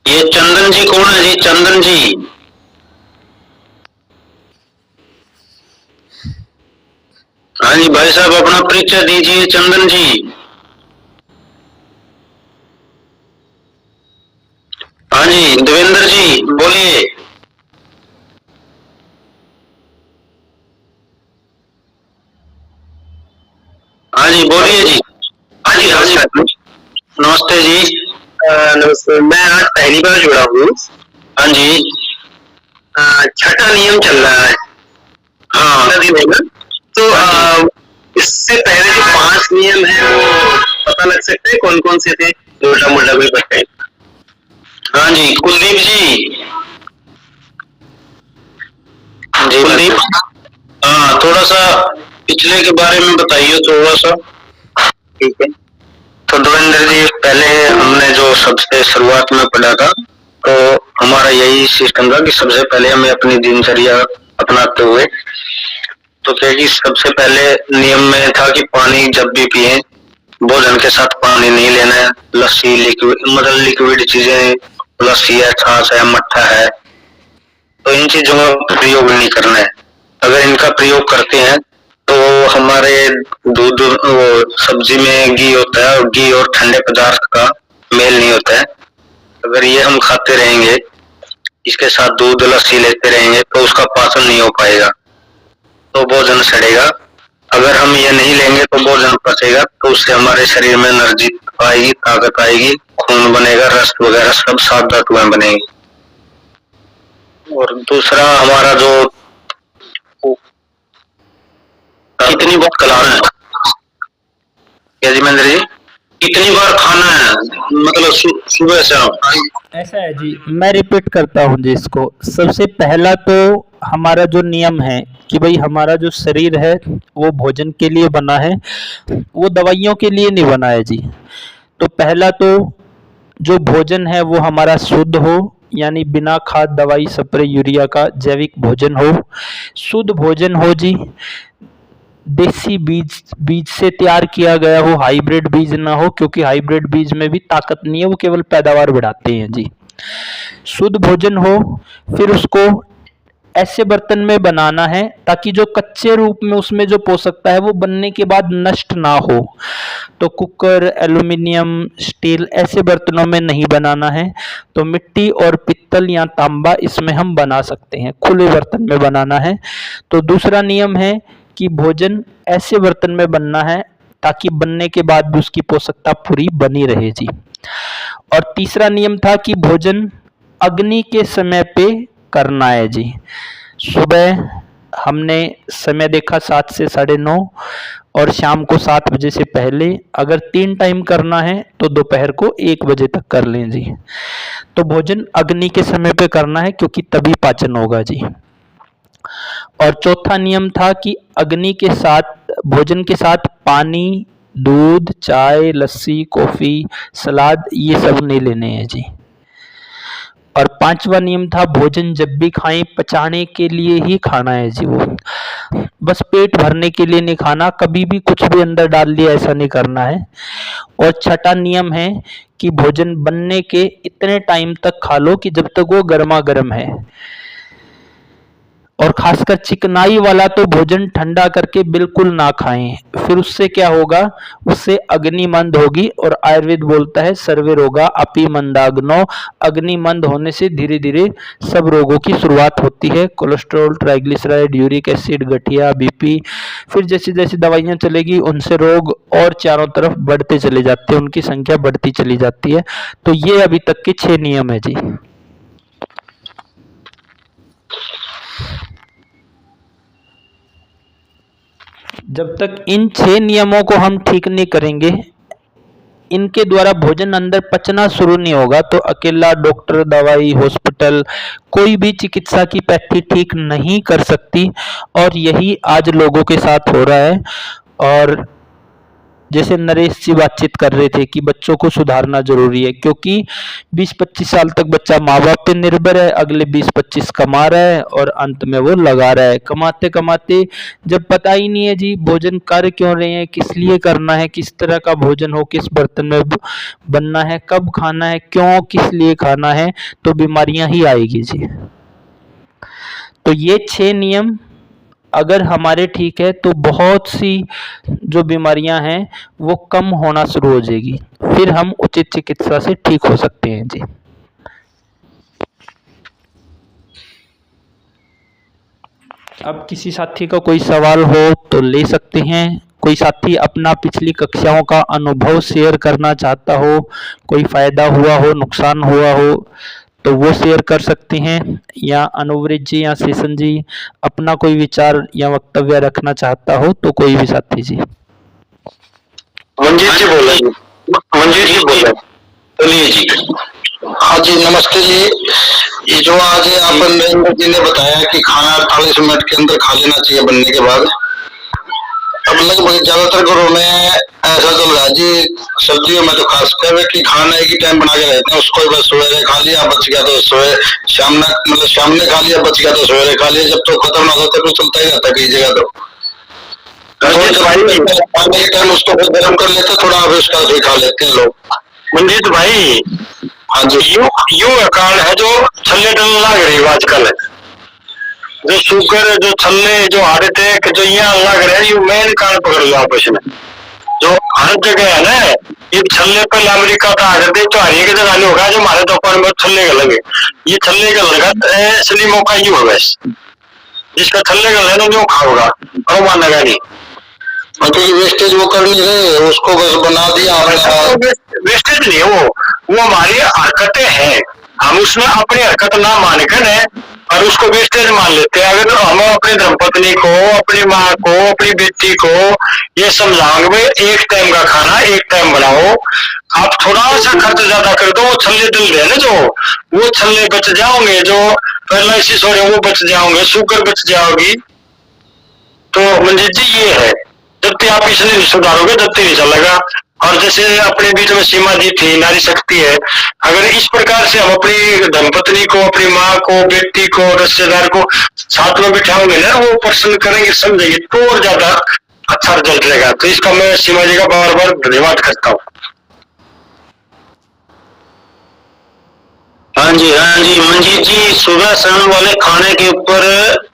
ये चंदन जी कौन है जी? चंदन जी, हाँ जी भाई साहब अपना परिचय दीजिए चंदन जी। हाँ जी देवेंद्र जी बोलिए। हाँ जी बोलिए जी। हाँ जी हाँ जी नमस्ते जी। नमस्ते, मैं आज पहली बार जुड़ा हूँ। हाँ जी। छठा नियम चल रहा है। हाँ दिन है ना, तो इससे पहले जो 5 नियम है वो पता लग सकते हैं कौन कौन से थे, मोटा मोटा भी बताए। हाँ जी कुलदीप जी। जी कुलदीप, हाँ थोड़ा सा पिछले के बारे में बताइए थोड़ा सा। ठीक है, तो देवेंद्र जी पहले हमने जो सबसे शुरुआत में पढ़ा था, तो हमारा यही सिस्टम था कि सबसे पहले हमें अपनी दिनचर्या अपनाते हुए, तो क्या कि सबसे पहले नियम में था कि पानी जब भी पिए, भोजन के साथ पानी नहीं लेना है। लस्सी, लिक्विड मतलब लिक्विड चीजें, लस्सी है, छाछ है, मट्ठा है, तो इन चीजों का प्रयोग नहीं करना है। अगर इनका प्रयोग करते हैं तो हमारे दूध, वो सब्जी में घी होता है और घी और ठंडे पदार्थ का मेल नहीं होता है। अगर ये हम खाते रहेंगे, इसके साथ दूध लस्सी लेते रहेंगे, तो उसका पाचन नहीं हो पाएगा, तो भोजन सड़ेगा। अगर हम ये नहीं लेंगे तो भोजन पचेगा, तो उससे हमारे शरीर में एनर्जी आएगी, ताकत आएगी, खून बनेगा, रस वगैरह सब सात धातुएं बनेगी। और दूसरा हमारा जो कितनी बार खिलाना है, क्या जी महेंद्र जी, कितनी बार खाना है, मतलब सुबह शाम। ऐसा है जी, मैं रिपीट करता हूँ जी इसको। सबसे पहला तो हमारा जो नियम है कि भाई हमारा जो शरीर है वो भोजन के लिए बना है, वो दवाइयों के लिए नहीं बना है जी। तो पहला तो जो भोजन है वो हमारा शुद्ध हो, यानी बिना खाद दवाई स्प्रे यूरिया का जैविक भोजन हो, शुद्ध भोजन हो जी, देसी बीज से तैयार किया गया हो, हाइब्रिड बीज ना हो, क्योंकि हाइब्रिड बीज में भी ताकत नहीं है, वो केवल पैदावार बढ़ाते हैं जी। शुद्ध भोजन हो, फिर उसको ऐसे बर्तन में बनाना है ताकि जो कच्चे रूप में उसमें जो पोषकता है वो बनने के बाद नष्ट ना हो। तो कुकर, एल्युमिनियम, स्टील ऐसे बर्तनों में नहीं बनाना है। तो मिट्टी और पित्तल या तांबा इसमें हम बना सकते हैं, खुले बर्तन में बनाना है। तो दूसरा नियम है कि भोजन ऐसे बर्तन में बनना है ताकि बनने के बाद भी उसकी पोषकता पूरी बनी रहे जी। और तीसरा नियम था कि भोजन अग्नि के समय पे करना है जी। सुबह हमने समय देखा 7 से 9:30 और शाम को 7 बजे से पहले। अगर 3 टाइम करना है तो दोपहर को 1 बजे तक कर लें जी। तो भोजन अग्नि के समय पे करना है क्योंकि तभी पाचन होगा जी। और चौथा नियम था कि अग्नि के साथ, भोजन के साथ पानी, दूध, चाय, लस्सी, कॉफी, सलाद ये सब नहीं लेने हैं जी। और 5वां नियम था भोजन जब भी खाएं पचाने के लिए ही खाना है जी। वो बस पेट भरने के लिए नहीं खाना, कभी भी कुछ भी अंदर डाल लिया ऐसा नहीं करना है। और 6वां नियम है कि भोजन बनने के इतने टाइम तक खा लो कि जब तक वो गर्मा गर्म है। और खासकर चिकनाई वाला तो भोजन ठंडा करके बिल्कुल ना खाएं, फिर उससे क्या होगा, उससे अग्नि मंद होगी। और आयुर्वेद बोलता है सर्वे रोगा अपि मंदाग्नौ, अग्नि मंद होने से धीरे धीरे सब रोगों की शुरुआत होती है। कोलेस्ट्रॉल, ट्राइग्लिसराइड, यूरिक एसिड, गठिया, बीपी, फिर जैसी जैसी दवाइयां चलेगी उनसे रोग और चारों तरफ बढ़ते चले जाते हैं, उनकी संख्या बढ़ती चली जाती है। तो ये अभी तक के 6 नियम है जी। जब तक इन 6 नियमों को हम ठीक नहीं करेंगे, इनके द्वारा भोजन अंदर पचना शुरू नहीं होगा, तो अकेला डॉक्टर, दवाई, हॉस्पिटल, कोई भी चिकित्सा की पैथी ठीक नहीं कर सकती। और यही आज लोगों के साथ हो रहा है। और जैसे नरेश जी बातचीत कर रहे थे कि बच्चों को सुधारना जरूरी है, क्योंकि 20-25 साल तक बच्चा माँ बाप पे निर्भर है, अगले 20-25 कमा रहा है और अंत में वो लगा रहा है। कमाते कमाते जब पता ही नहीं है जी भोजन कर क्यों रहे हैं, किस लिए करना है, किस तरह का भोजन हो, किस बर्तन में बनना है, कब खाना है, क्यों, किस लिए खाना है, तो बीमारियां ही आएगी जी। तो ये 6 नियम अगर हमारे ठीक है तो बहुत सी जो बीमारियां हैं वो कम होना शुरू हो जाएगी, फिर हम उचित चिकित्सा से ठीक हो सकते हैं जी। अब किसी साथी का कोई सवाल हो तो ले सकते हैं। कोई साथी अपना पिछली कक्षाओं का अनुभव शेयर करना चाहता हो, कोई फायदा हुआ हो, नुकसान हुआ हो, तो वो शेयर कर सकते हैं। या अनुवृत जी या शेषन जी अपना कोई विचार या वक्तव्य रखना चाहता हो तो कोई भी साथी जी। मंजीत जी बोल रहे, मंजीत जी बोल रहे, बोलिए जी। हाँ जी, नमस्ते जी। ये जो आज अपन जी ने बताया कि खाना 48 मिनट के अंदर खा लेना चाहिए बनने के बाद, अब लगभग ज्यादातर घरों में ऐसा चल रहा है जी, सर्दियों में तो खासकर कि खाना एक ही टाइम बना के रहते हैं, उसको बस सवेरे खा लिया, बच गया तो सवेरे, शाम ने खा लिया, बच गया तो सवेरे खा लिया, जब तो खत्म ना होता तो चलता ही रहता कई जगह। तो खाने के टाइम उसको फिर गर्म कर लेते, थोड़ा फिर उसका भी खा लेते हैं लोग। मंजीत भाई, हाँ जी, यूं कारण है जो छल्ले डलने लग रही है आजकल, जो शुगर, जो छल्ले, जो हार्ट अटैक, जो यहाँ लग रहे हैं, ये मेन कारण पकड़ लो आपस में। जो हर जगह है ना, ये छल्ले पर अमेरिका का आगे दे तो हर एक जगह नहीं होगा जो हमारे दोपहर में छल्ले का लगे। ये छल्ले का लगा असली मौका ही होगा, जिसका छल्ले का लेना नहीं खाओगा और मानेगा नहीं। क्योंकि वेस्टेज वो कर नहीं रहे, उसको बस बना दिया। वेस्टेज नहीं है वो हमारी हरकतें हैं, हम उसमें अपनी हरकत ना मानकर है और उसको वेस्टेज मान लेते हैं। अगर हम अपनी धर्मपत्नी को, अपनी माँ को, अपनी बेटी को ये समझाओगे भाई एक टाइम का खाना एक टाइम बनाओ, आप थोड़ा सा खर्च ज्यादा कर दो, वो छल्ले डल रहे हैं ना, वो छल्ले बच जाओगे, जो पैरालिसिस हो रहे वो बच जाओगे, शुगर बच जाओगी। तो मंजीत जी ये है, जब तक आप इसने नहीं सुधारोगे तब तक नहीं चलेगा। और जैसे अपने बीच में सीमा दी थी, नारी शक्ति है, अगर इस प्रकार से हम अपनी धर्मपत्नी को, अपनी माँ को, बेटी को, रिश्तेदार को साथ में बिठाओगे ना, वो पसंद करेंगे, समझेंगे, तो और ज्यादा अच्छा रिजल्ट रहेगा। तो इसका मैं सीमा जी का बार बार धन्यवाद करता हूँ। हाँ जी मंजीत जी, सुबह शाम वाले खाने के ऊपर,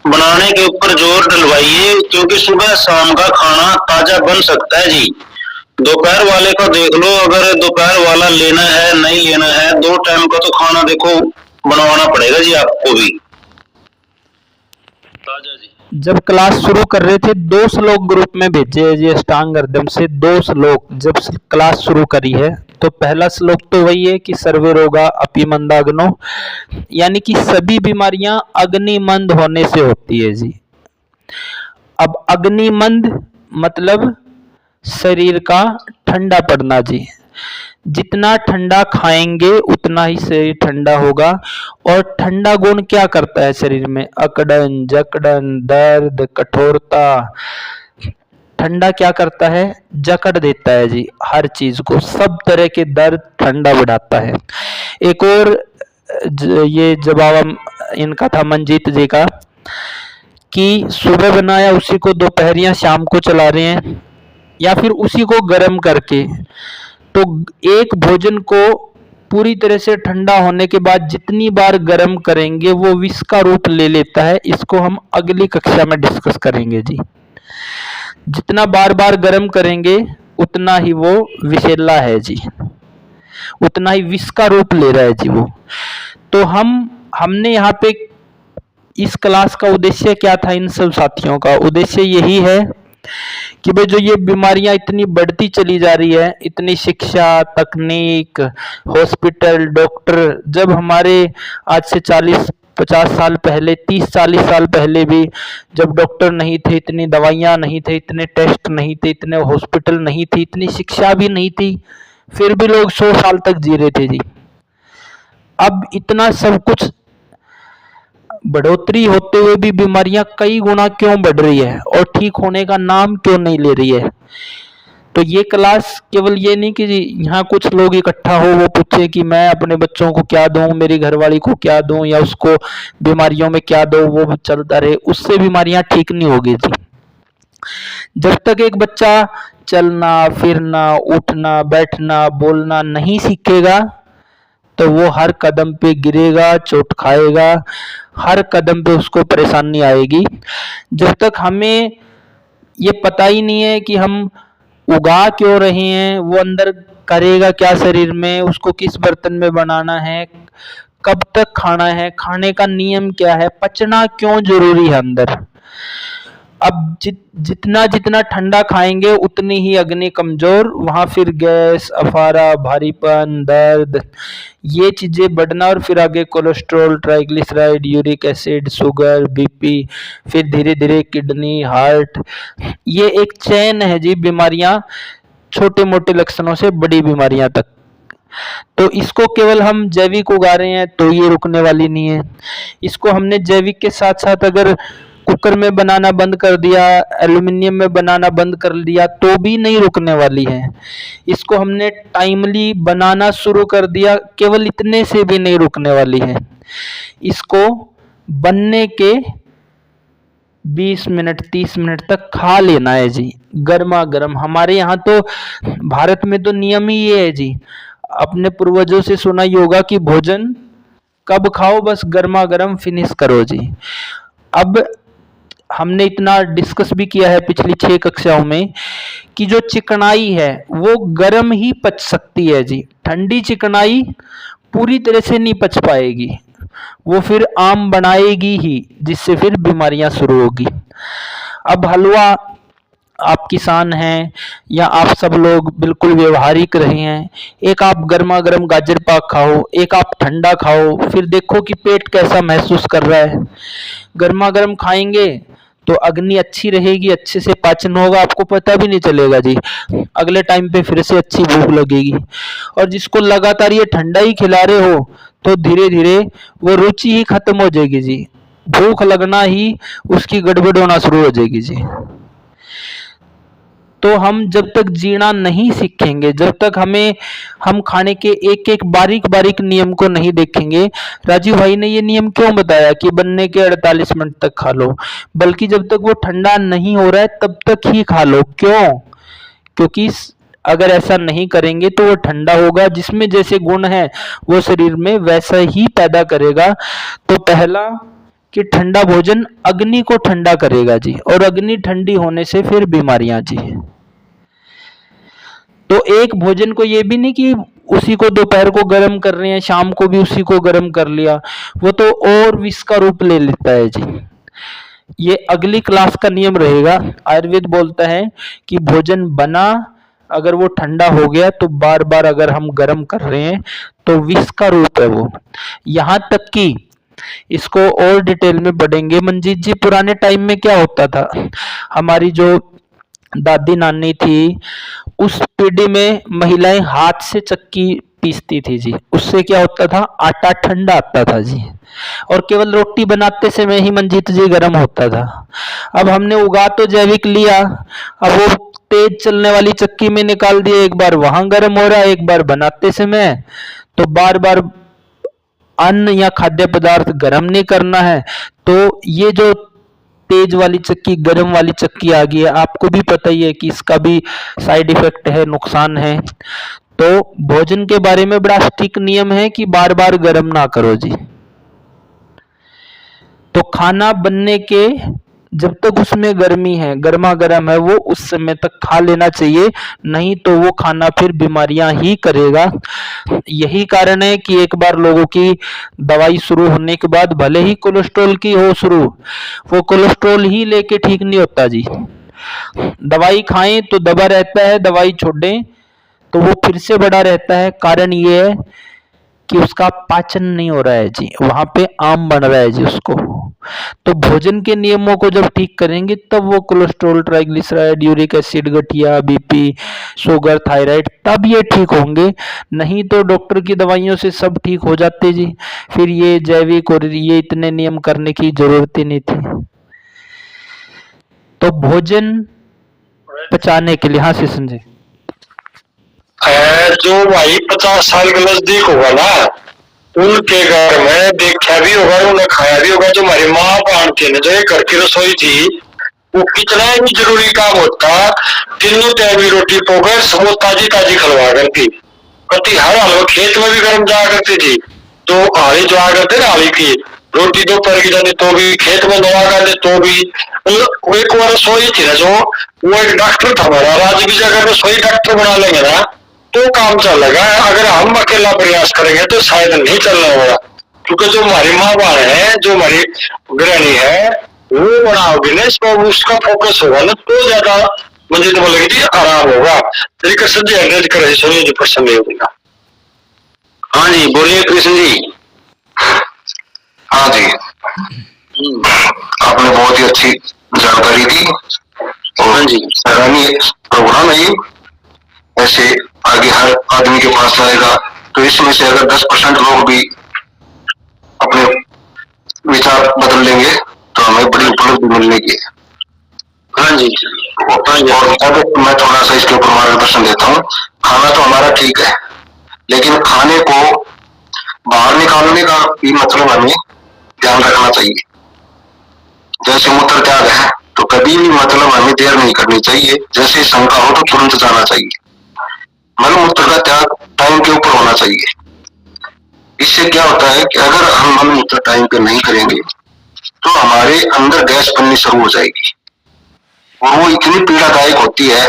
बनाने के ऊपर जोर डलवाइए, क्योंकि सुबह शाम का खाना ताजा बन सकता है जी। दोपहर वाले को देख लो, अगर दोपहर वाला लेना है नहीं लेना है, 2 टाइम का तो खाना देखो बनवाना पड़ेगा जी आपको भी ताजा जी। जब क्लास शुरू कर रहे थे 2 श्लोक ग्रुप में भेजे हैं जी अष्टांग हृदय से। 2 श्लोक जब क्लास शुरू करी है तो पहला श्लोक तो वही है कि सर्वे रोगा अपि मंदाग्नो, यानी कि सभी बीमारियां अग्निमंद होने से होती है जी। अब अग्निमंद मतलब शरीर का ठंडा पड़ना जी। जितना ठंडा खाएंगे उतना ही शरीर ठंडा होगा। और ठंडा गुण क्या करता है शरीर में? अकड़न, जकड़न, दर्द, कठोरता। ठंडा क्या करता है? जकड़ देता है जी हर चीज को, सब तरह के दर्द ठंडा बढ़ाता है। एक और ये जवाब इनका था मंजीत जी का कि सुबह बनाया उसी को दोपहरिया शाम को चला रहे हैं, या फिर उसी को गर्म करके। तो एक भोजन को पूरी तरह से ठंडा होने के बाद जितनी बार गर्म करेंगे वो विष का रूप ले लेता है। इसको हम अगली कक्षा में डिस्कस करेंगे जी। जितना बार बार गर्म करेंगे उतना ही वो विषैला है जी, उतना ही विष का रूप ले रहा है जी वो। तो हमने यहाँ पे इस क्लास का उद्देश्य क्या था? इन सब साथियों का उद्देश्य यही है कि भाई जो ये बीमारियां इतनी बढ़ती चली जा रही है, इतनी शिक्षा, तकनीक, हॉस्पिटल, डॉक्टर, जब हमारे आज से 40-50 साल पहले, 30-40 साल पहले भी जब डॉक्टर नहीं थे, इतनी दवाइयां नहीं थे, इतने टेस्ट नहीं थे, इतने हॉस्पिटल नहीं थी, इतनी शिक्षा भी नहीं थी, फिर भी लोग 100 साल तक जी रहे थे जी। अब इतना सब कुछ बढ़ोतरी होते हुए भी बीमारियां कई गुना क्यों बढ़ रही है और ठीक होने का नाम क्यों नहीं ले रही है? तो ये क्लास केवल ये नहीं कि यहाँ कुछ लोग इकट्ठा हो वो पूछे कि मैं अपने बच्चों को क्या दूं, मेरी घरवाली को क्या दूं, या उसको बीमारियों में क्या दूं, वो चलता रहे, उससे बीमारियां ठीक नहीं होगी जी। जब तक एक बच्चा चलना, फिरना, उठना, बैठना, बोलना नहीं सीखेगा तो वो हर कदम पे गिरेगा, चोट खाएगा, हर कदम पे उसको परेशानी आएगी। जब तक हमें ये पता ही नहीं है कि हम उगा क्यों रहे हैं, वो अंदर करेगा क्या शरीर में, उसको किस बर्तन में बनाना है, कब तक खाना है, खाने का नियम क्या है, पचना क्यों जरूरी है अंदर। अब जितना जितना ठंडा खाएंगे उतनी ही अग्नि कमजोर, वहां फिर गैस, अफारा, भारीपन, दर्द, ये चीजें बढ़ना, और फिर आगे cholesterol, triglyceride, uric acid, sugar, BP, फिर धीरे धीरे किडनी, हार्ट। ये एक चैन है जी बीमारियां, छोटे मोटे लक्षणों से बड़ी बीमारियां तक। तो इसको केवल हम जैविक उगा रहे हैं तो ये रुकने वाली नहीं है। इसको हमने जैविक के साथ साथ अगर कुकर में बनाना बंद कर दिया, एल्यूमिनियम में बनाना बंद कर दिया तो भी नहीं रुकने वाली है। इसको हमने टाइमली बनाना शुरू कर दिया, केवल इतने से भी नहीं रुकने वाली है। इसको बनने के 20 मिनट 30 मिनट तक खा लेना है जी, गर्मा गर्म। हमारे यहाँ तो भारत में तो नियम ही ये है जी, अपने पूर्वजों से सुना योगा कि भोजन कब खाओ, बस गर्मा गर्म फिनिश करो जी। अब हमने इतना डिस्कस भी किया है पिछली 6 कक्षाओं में कि जो चिकनाई है वो गर्म ही पच सकती है जी, ठंडी चिकनाई पूरी तरह से नहीं पच पाएगी, वो फिर आम बनाएगी ही, जिससे फिर बीमारियां शुरू होगी। अब हलवा, आप किसान हैं या आप सब लोग बिल्कुल व्यवहारिक रहे हैं, एक आप गर्मा गर्म गाजर पाक खाओ, एक आप ठंडा खाओ, फिर देखो कि पेट कैसा महसूस कर रहा है। गर्मा गर्म खाएंगे तो अग्नि अच्छी रहेगी, अच्छे से पाचन होगा, आपको पता भी नहीं चलेगा जी, अगले टाइम पे फिर से अच्छी भूख लगेगी। और जिसको लगातार ये ठंडा ही खिला रहे हो तो धीरे धीरे वो रुचि ही खत्म हो जाएगी जी, भूख लगना ही उसकी गड़बड़ होना शुरू हो जाएगी जी। तो हम जब तक जीना नहीं सीखेंगे, जब तक हम खाने के एक एक बारीक बारीक नियम को नहीं देखेंगे। राजीव भाई ने ये नियम क्यों बताया कि बनने के 48 मिनट तक खा लो, बल्कि जब तक वो ठंडा नहीं हो रहा है तब तक ही खा लो। क्यों? क्योंकि अगर ऐसा नहीं करेंगे तो वो ठंडा होगा, जिसमें जैसे गुण है वो शरीर में वैसा ही पैदा करेगा। तो पहला कि ठंडा भोजन अग्नि को ठंडा करेगा जी, और अग्नि ठंडी होने से फिर बीमारियां जी। तो एक भोजन को ये भी नहीं कि उसी को दोपहर को गर्म कर रहे हैं, शाम को भी उसी को गर्म कर लिया, वो तो और विष का रूप ले लेता है जी। ये अगली क्लास का नियम रहेगा। आयुर्वेद बोलता है कि भोजन बना, अगर वो ठंडा हो गया तो बार बार अगर हम गर्म कर रहे हैं तो विष का रूप है वो। यहाँ तक कि इसको और डिटेल में पढ़ेंगे। मंजीत जी, पुराने टाइम में क्या होता था, हमारी जो दादी नानी थी उस पीढ़ी में महिलाएं हाथ से चक्की पीसती थी जी, उससे क्या होता था, आटा ठंडा आता था जी, और केवल रोटी बनाते समय ही मंजीत जी गर्म होता था। अब हमने उगा तो जैविक लिया, अब वो तेज चलने वाली चक्की में निकाल दिया, एक बार वहां गर्म हो रहा है, एक बार बनाते समय, तो बार बार अन्न या खाद्य पदार्थ गर्म नहीं करना है। तो ये जो तेज वाली चक्की, गर्म वाली चक्की आ गई है, आपको भी पता ही है कि इसका भी साइड इफेक्ट है, नुकसान है। तो भोजन के बारे में बड़ा स्ट्रिक्ट नियम है कि बार बार गर्म ना करो जी। तो खाना बनने के जब तक उसमें गर्मी है, गर्मा गर्म है, वो उस समय तक खा लेना चाहिए, नहीं तो वो खाना फिर बीमारियां ही करेगा। यही कारण है कि एक बार लोगों की दवाई शुरू होने के बाद भले ही कोलेस्ट्रॉल की हो शुरू, वो कोलेस्ट्रॉल ही लेके ठीक नहीं होता जी। दवाई खाएं तो दबा रहता है, दवाई छोड़ें तो वो फिर से बढ़ा रहता है। कारण ये है कि उसका पाचन नहीं हो रहा है जी, वहां पे आम बन रहा है जी उसको। तो भोजन के नियमों को जब ठीक करेंगे तब वो कोलेस्ट्रॉल, ट्राइग्लिसराइड, यूरिक एसिड, गठिया, बीपी, शुगर, थायराइड, तब ये ठीक होंगे। नहीं तो डॉक्टर की दवाइयों से सब ठीक हो जाते जी, फिर ये जैविक और ये इतने नियम करने की जरूरत ही नहीं थी। तो भोजन पचाने के लिए, हाँ से संजय, जो भाई 50 साल के नजदीक होगा ना, उनके घर में देखा भी होगा, उन्हें खाया भी होगा। जो हमारी माँ बहन थी ना, जो ये घर की रसोई थी, वो कितना ही जरूरी काम होता, तीनों टाइम की रोटी पोगस वो ताजी ताजी खलवा करती, कति हर हाल खेत में भी गर्म जाया करती थी। तो हाली जो आ करते ना, हाली की रोटी दोपहर की जाती तो भी खेत में दवा करते तो भी, वो एक बार रसोई थी ना, जो वो एक डॉक्टर था हमारा, आज भी अगर रसोई डॉक्टर बना लेंगे ना तो काम चलेगा। अगर हम अकेला प्रयास करेंगे तो शायद नहीं चलना होगा, क्योंकि जो हमारी माँ बहन है, जो हमारी गृहिणी है, वो बनाओगी ना, इसमें उसका फोकस होगा ना, तो ज्यादा मुझे तो बोलेगी थी आराम होगा। तरीके से जी करे सुनिए जी, प्रसन्न होगी ना। हाँ जी, बोलिए कृष्ण जी। हाँ जी, आपने बहुत ही अच्छी जानकारी दी। हाँ जी, सराहनीय प्रोग्राम है ये। ऐसे आगे हर आदमी के पास आएगा तो इसमें से अगर 10% लोग भी अपने विचार बदल लेंगे तो हमें बड़ी उपलब्धि मिलने की है। हाँ जी, और मैं थोड़ा सा इसके ऊपर मार्गदर्शन देता हूँ। खाना तो हमारा ठीक है, लेकिन खाने को बाहर निकालने का भी मतलब हमें ध्यान रखना चाहिए। जैसे मूत्र त्याग है तो कभी भी मतलब हमें देर नहीं करनी चाहिए, जैसे शंका हो तो तुरंत जाना चाहिए। मल मूत्र का त्याग टाइम के ऊपर होना चाहिए। इससे क्या होता है कि अगर हम मल मूत्र टाइम पे नहीं करेंगे तो हमारे अंदर गैस बननी शुरू हो जाएगी, और वो इतनी पीड़ादायक होती है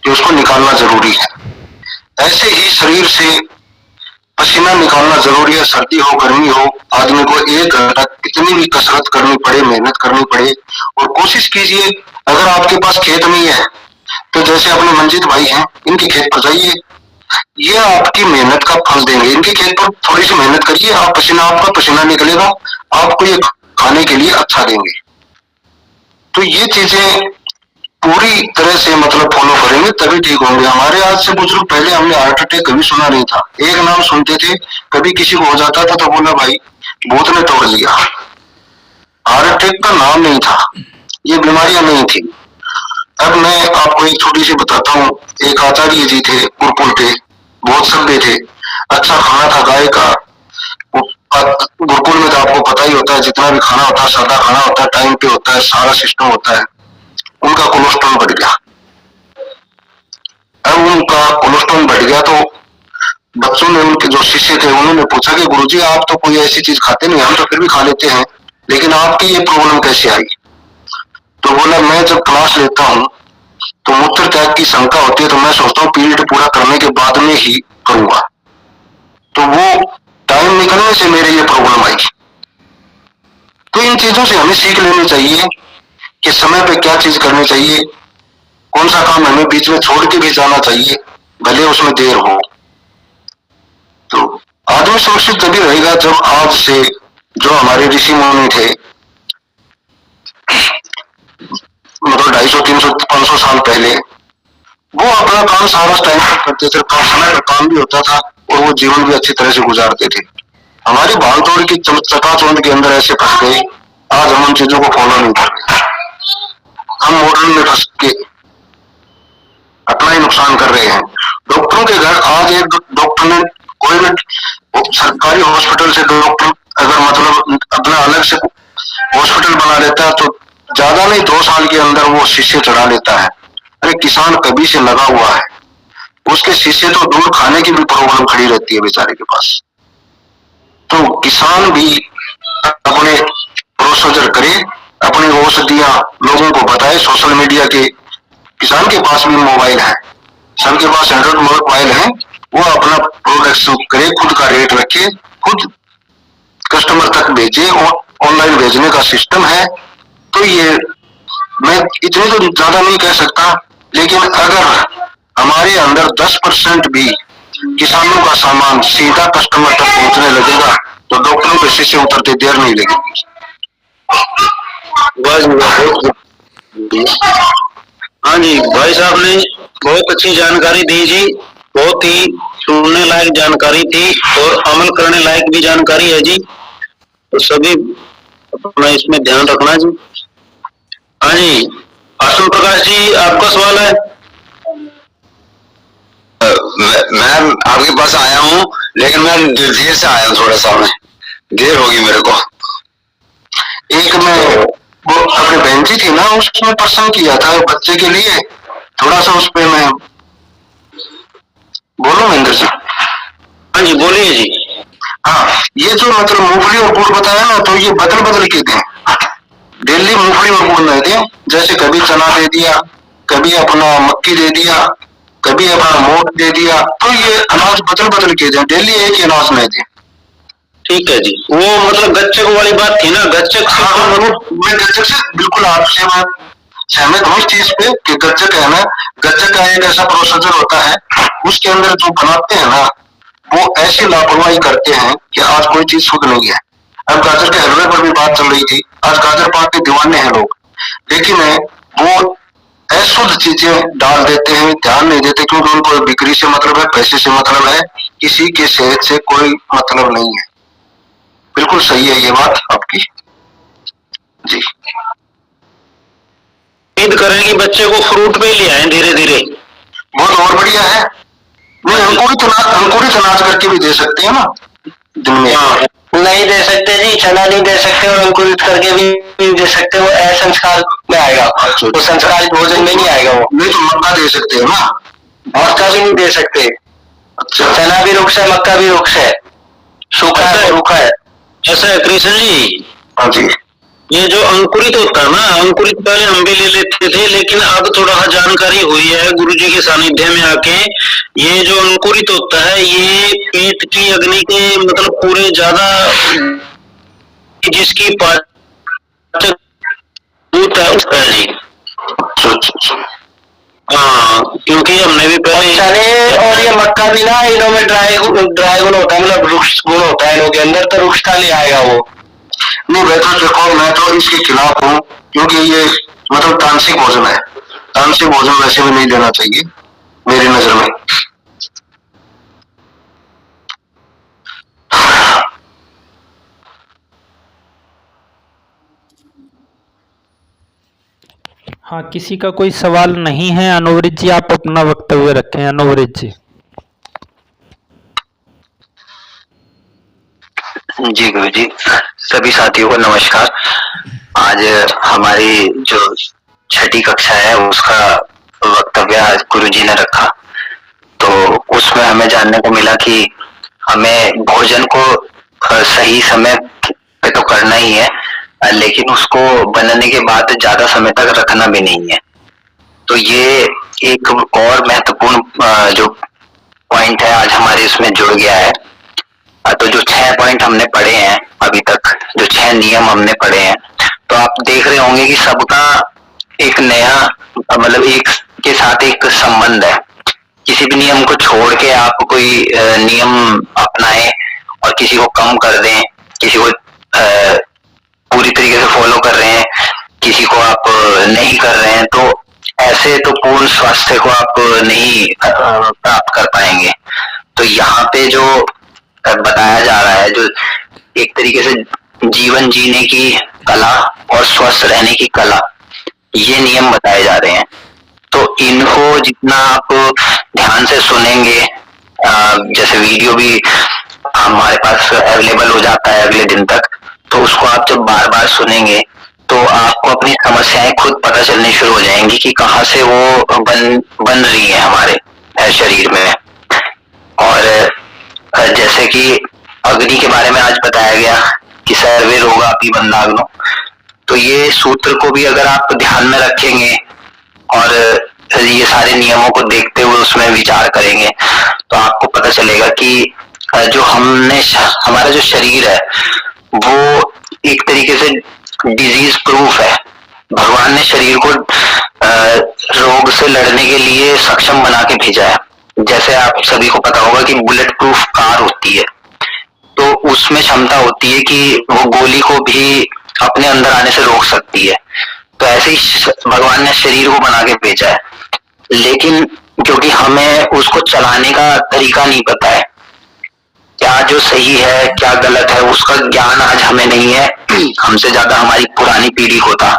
कि उसको निकालना जरूरी है। ऐसे ही शरीर से पसीना निकालना जरूरी है। सर्दी हो, गर्मी हो, आदमी को 1 घंटा कितनी भी कसरत करनी पड़े, मेहनत करनी पड़े, और कोशिश कीजिए अगर आपके पास खेत नहीं है तो जैसे अपने मंजीत भाई हैं, इनके खेत पर जाइए, ये आपकी मेहनत का फल देंगे। इनके खेत पर थोड़ी सी मेहनत करिए, आपका पसीना निकलेगा, आपको ये खाने के लिए अच्छा देंगे। तो ये चीजें पूरी तरह से मतलब फॉलो करेंगे तभी ठीक होंगे। हमारे आज से बुजुर्ग पहले हमने हार्ट अटैक कभी सुना नहीं था, एक नाम सुनते थे, कभी किसी को हो जाता था तो बोला भाई भूत ने तोड़ दिया। हार्ट अटैक का नाम नहीं था, ये बीमारियां नहीं थी। अब सर मैं आपको एक छोटी सी बताता हूँ। एक आचार्य जी थे गुरुकुल के, बहुत सभ्य थे, अच्छा खाना था गाय का। गुरुकुल में तो आपको पता ही होता है, जितना भी खाना होता है सादा खाना होता है, टाइम पे होता है, सारा सिस्टम होता है। उनका कोलेस्ट्रॉल बढ़ गया। अब उनका कोलेस्ट्रॉल बढ़ गया तो बच्चों ने, उनके जो शिष्य थे, उन्होंने पूछा कि गुरुजी आप तो कोई ऐसी चीज खाते नहीं, हम तो फिर भी खा लेते हैं, लेकिन आपकी ये प्रॉब्लम कैसे आई? तो बोला मैं जब क्लास लेता हूँ तो मूत्र त्याग की शंका होती है, तो मैं सोचता हूँ पीरियड पूरा करने के बाद में ही करूंगा। तो वो टाइम निकलने से मेरे ये प्रॉब्लम आई। तो इन चीजों से हमें सीख लेनी चाहिए कि समय पे क्या चीज करनी चाहिए, कौन सा काम हमें बीच में छोड़ के भी जाना चाहिए, भले उसमें देर हो। तो आदमी सुरक्षित तभी रहेगा जब आज से जो हमारे ऋषि मुनि थे, मतलब 250, 300, 500 साल पहले, वो अपना काम सारा टाइम पर करते थे, समय पर काम भी होता था और वो जीवन भी अच्छी तरह से गुजारते थे। हमारी भागदौड़ की चकाचौंध के अंदर ऐसे फंस गए, आज हम उन चीजों को फॉलो नहीं कर रहे, हम मॉडर्न में फंस के अपना ही नुकसान कर रहे हैं। डॉक्टरों के घर आज एक डॉक्टर ने, कोई भी सरकारी हॉस्पिटल से डॉक्टर अगर मतलब अपना अलग से हॉस्पिटल बना लेता है तो ज्यादा नहीं 2 साल के अंदर वो शिष्य चढ़ा लेता है। अरे किसान कभी से लगा हुआ है, उसके शिष्य तो दूर, खाने की भी प्रॉब्लम खड़ी रहती है बेचारे के पास। तो किसान भी अपने प्रोसीजर करे, अपनी औषधियां लोगों को बताए। सोशल मीडिया के किसान के पास भी मोबाइल है, सबके पास एंड्रॉइड मोबाइल है, वो अपना प्रोडक्ट करे, खुद का रेट रखे, खुद कस्टमर तक भेजे, और ऑनलाइन भेजने का सिस्टम है। तो ये मैं इतने तो ज्यादा नहीं कह सकता, लेकिन अगर हमारे अंदर 10% भी किसानों का सामान सीधा कस्टमर तक पहुंचने लगेगा तो डॉक्टरों के शीशे उतरते देर नहीं लगेगी। हाँ जी, भाई साहब ने बहुत अच्छी जानकारी दी जी, बहुत ही सुनने लायक जानकारी थी और अमल करने लायक भी जानकारी है जी। तो सभी अपना इसमें ध्यान रखना जी। हाँ जी, आसुम प्रकाश जी आपका सवाल है। मैं आपके पास आया हूँ, लेकिन मैं देर से आया हूँ, थोड़ा सा में देर होगी मेरे को। एक मैं वो अपने बहन जी थी ना, उसमें प्रश्न किया था बच्चे के लिए, थोड़ा सा उस पे मैं बोलूं महेंद्र जी? हाँ जी बोलिए जी। हाँ, ये जो मतलब मूंगफली और गुड़ बताया ना, तो ये बदल बदल के दें, डेली मूंगफली और गुड़ नहीं दें। जैसे कभी चना दे दिया, कभी अपना मक्की दे दिया, कभी अपना मोट दे दिया, तो ये अनाज बदल बदल के दें, डेली एक ही अनाज नहीं दें। ठीक है जी, वो मतलब गच्चक वाली बात थी ना, गच्चक। हाँ, मैं गच्चक से बिल्कुल आपसे मैं सहमत हूँ इस चीज पे कि गच्चक है ना, गच्चक का एक ऐसा प्रोसीजर होता है, उसके अंदर जो बनाते हैं ना, वो ऐसी लापरवाही करते हैं कि आज कोई चीज शुद्ध नहीं है। अब गाजर के हलवे पर भी बात चल रही थी, आज गाजर पाक के दीवाने हैं लोग, लेकिन वो अशुद्ध चीजें डाल देते हैं, ध्यान नहीं देते, क्योंकि उनको बिक्री से मतलब है, पैसे से मतलब है, किसी के सेहत से कोई मतलब नहीं है। बिल्कुल सही है ये बात आपकी जी। उम्मीद करें कि बच्चे को फ्रूट पे ले आए धीरे धीरे। बहुत और बढ़िया है। नहीं, अंकुरित अनाज करके भी दे सकते हैं ना दिन में। नहीं दे सकते जी, चना नहीं दे सकते और अंकुरित करके भी नहीं दे सकते, वो असंस्कार में आएगा, वो संस्कारित भोजन में नहीं आएगा। वो नहीं तो मक्का दे सकते हो ना? मक्का भी नहीं दे सकते। अच्छा, चना भी रुक्ष है, मक्का भी रुक्ष है, सूखा है, रूखा है। ऐसा है कृष्ण जी, हाँ जी, ये जो अंकुरित होता है ना, अंकुरित पहले हम भी ले लेते थे, लेकिन अब थोड़ा सा जानकारी हुई है गुरुजी के सानिध्य में आके। ये जो अंकुरित होता है ये पेट की अग्नि के मतलब पूरे ज्यादा, जिसकी पाचक भूत है उसका है जी। हाँ, क्योंकि हमने भी पहले चने और ये मक्का भी ना, इनों में ड्राई गुण होता है, मतलब वृक्ष गुण होता है इनों के अंदर, तो वृक्षता ले आएगा वो। नहीं मैं तो देखो, मैं तो इसके खिलाफ हूँ, क्योंकि ये मतलब तामसिक भोजन है। तामसिक भोजन वैसे भी नहीं लेना चाहिए मेरी नजर में। हाँ, किसी का कोई सवाल नहीं है। अनुवृत जी, आप अपना वक्तव्य रखें। अनुवृत जी। जी गुरु जी, सभी साथियों को नमस्कार। आज हमारी जो छठी कक्षा है उसका वक्तव्य आज गुरु जी ने रखा, तो उसमें हमें जानने को मिला कि हमें भोजन को सही समय पे तो करना ही है, लेकिन उसको बनने के बाद ज्यादा समय तक रखना भी नहीं है। तो ये एक और महत्वपूर्ण जो पॉइंट है आज हमारे इसमें जुड़ गया है। तो जो 6 पॉइंट हमने पढ़े हैं अभी तक, जो 6 नियम हमने पढ़े हैं, तो आप देख रहे होंगे कि सबका एक नया मतलब एक के साथ एक संबंध है। किसी भी नियम को छोड़ के आप कोई नियम अपनाएं और किसी को कम कर दें, किसी को पूरी तरीके से फॉलो कर रहे हैं, किसी को आप नहीं कर रहे हैं, तो ऐसे तो पूर्ण स्वास्थ्य को आप नहीं प्राप्त कर पाएंगे। तो यहाँ पे जो बताया जा रहा है, जो एक तरीके से जीवन जीने की कला और स्वस्थ रहने की कला, ये नियम बताए जा रहे हैं। तो इनको जितना आप ध्यान से सुनेंगे, जैसे वीडियो भी हमारे पास अवेलेबल हो जाता है अगले दिन तक, तो उसको आप जब बार बार सुनेंगे तो आपको अपनी समस्याएं खुद पता चलनी शुरू हो जाएंगी कि कहाँ से वो बन रही है हमारे शरीर में। और जैसे कि अग्नि के बारे में आज बताया गया कि सर्वे रोगापि बंधाग्नो, तो ये सूत्र को भी अगर आप ध्यान में रखेंगे और ये सारे नियमों को देखते हुए उसमें विचार करेंगे, तो आपको पता चलेगा कि जो हमारा जो शरीर है वो एक तरीके से डिजीज प्रूफ है। भगवान ने शरीर को रोग से लड़ने के लिए सक्षम बना के भेजा है। जैसे आप सभी को पता होगा कि बुलेट प्रूफ कार होती है, तो उसमें क्षमता होती है कि वो गोली को भी अपने अंदर आने से रोक सकती है। तो ऐसे ही भगवान ने शरीर को बना के भेजा है, लेकिन क्योंकि हमें उसको चलाने का तरीका नहीं पता है, क्या जो सही है क्या गलत है उसका ज्ञान आज हमें नहीं है। हमसे ज्यादा हमारी पुरानी पीढ़ी को था,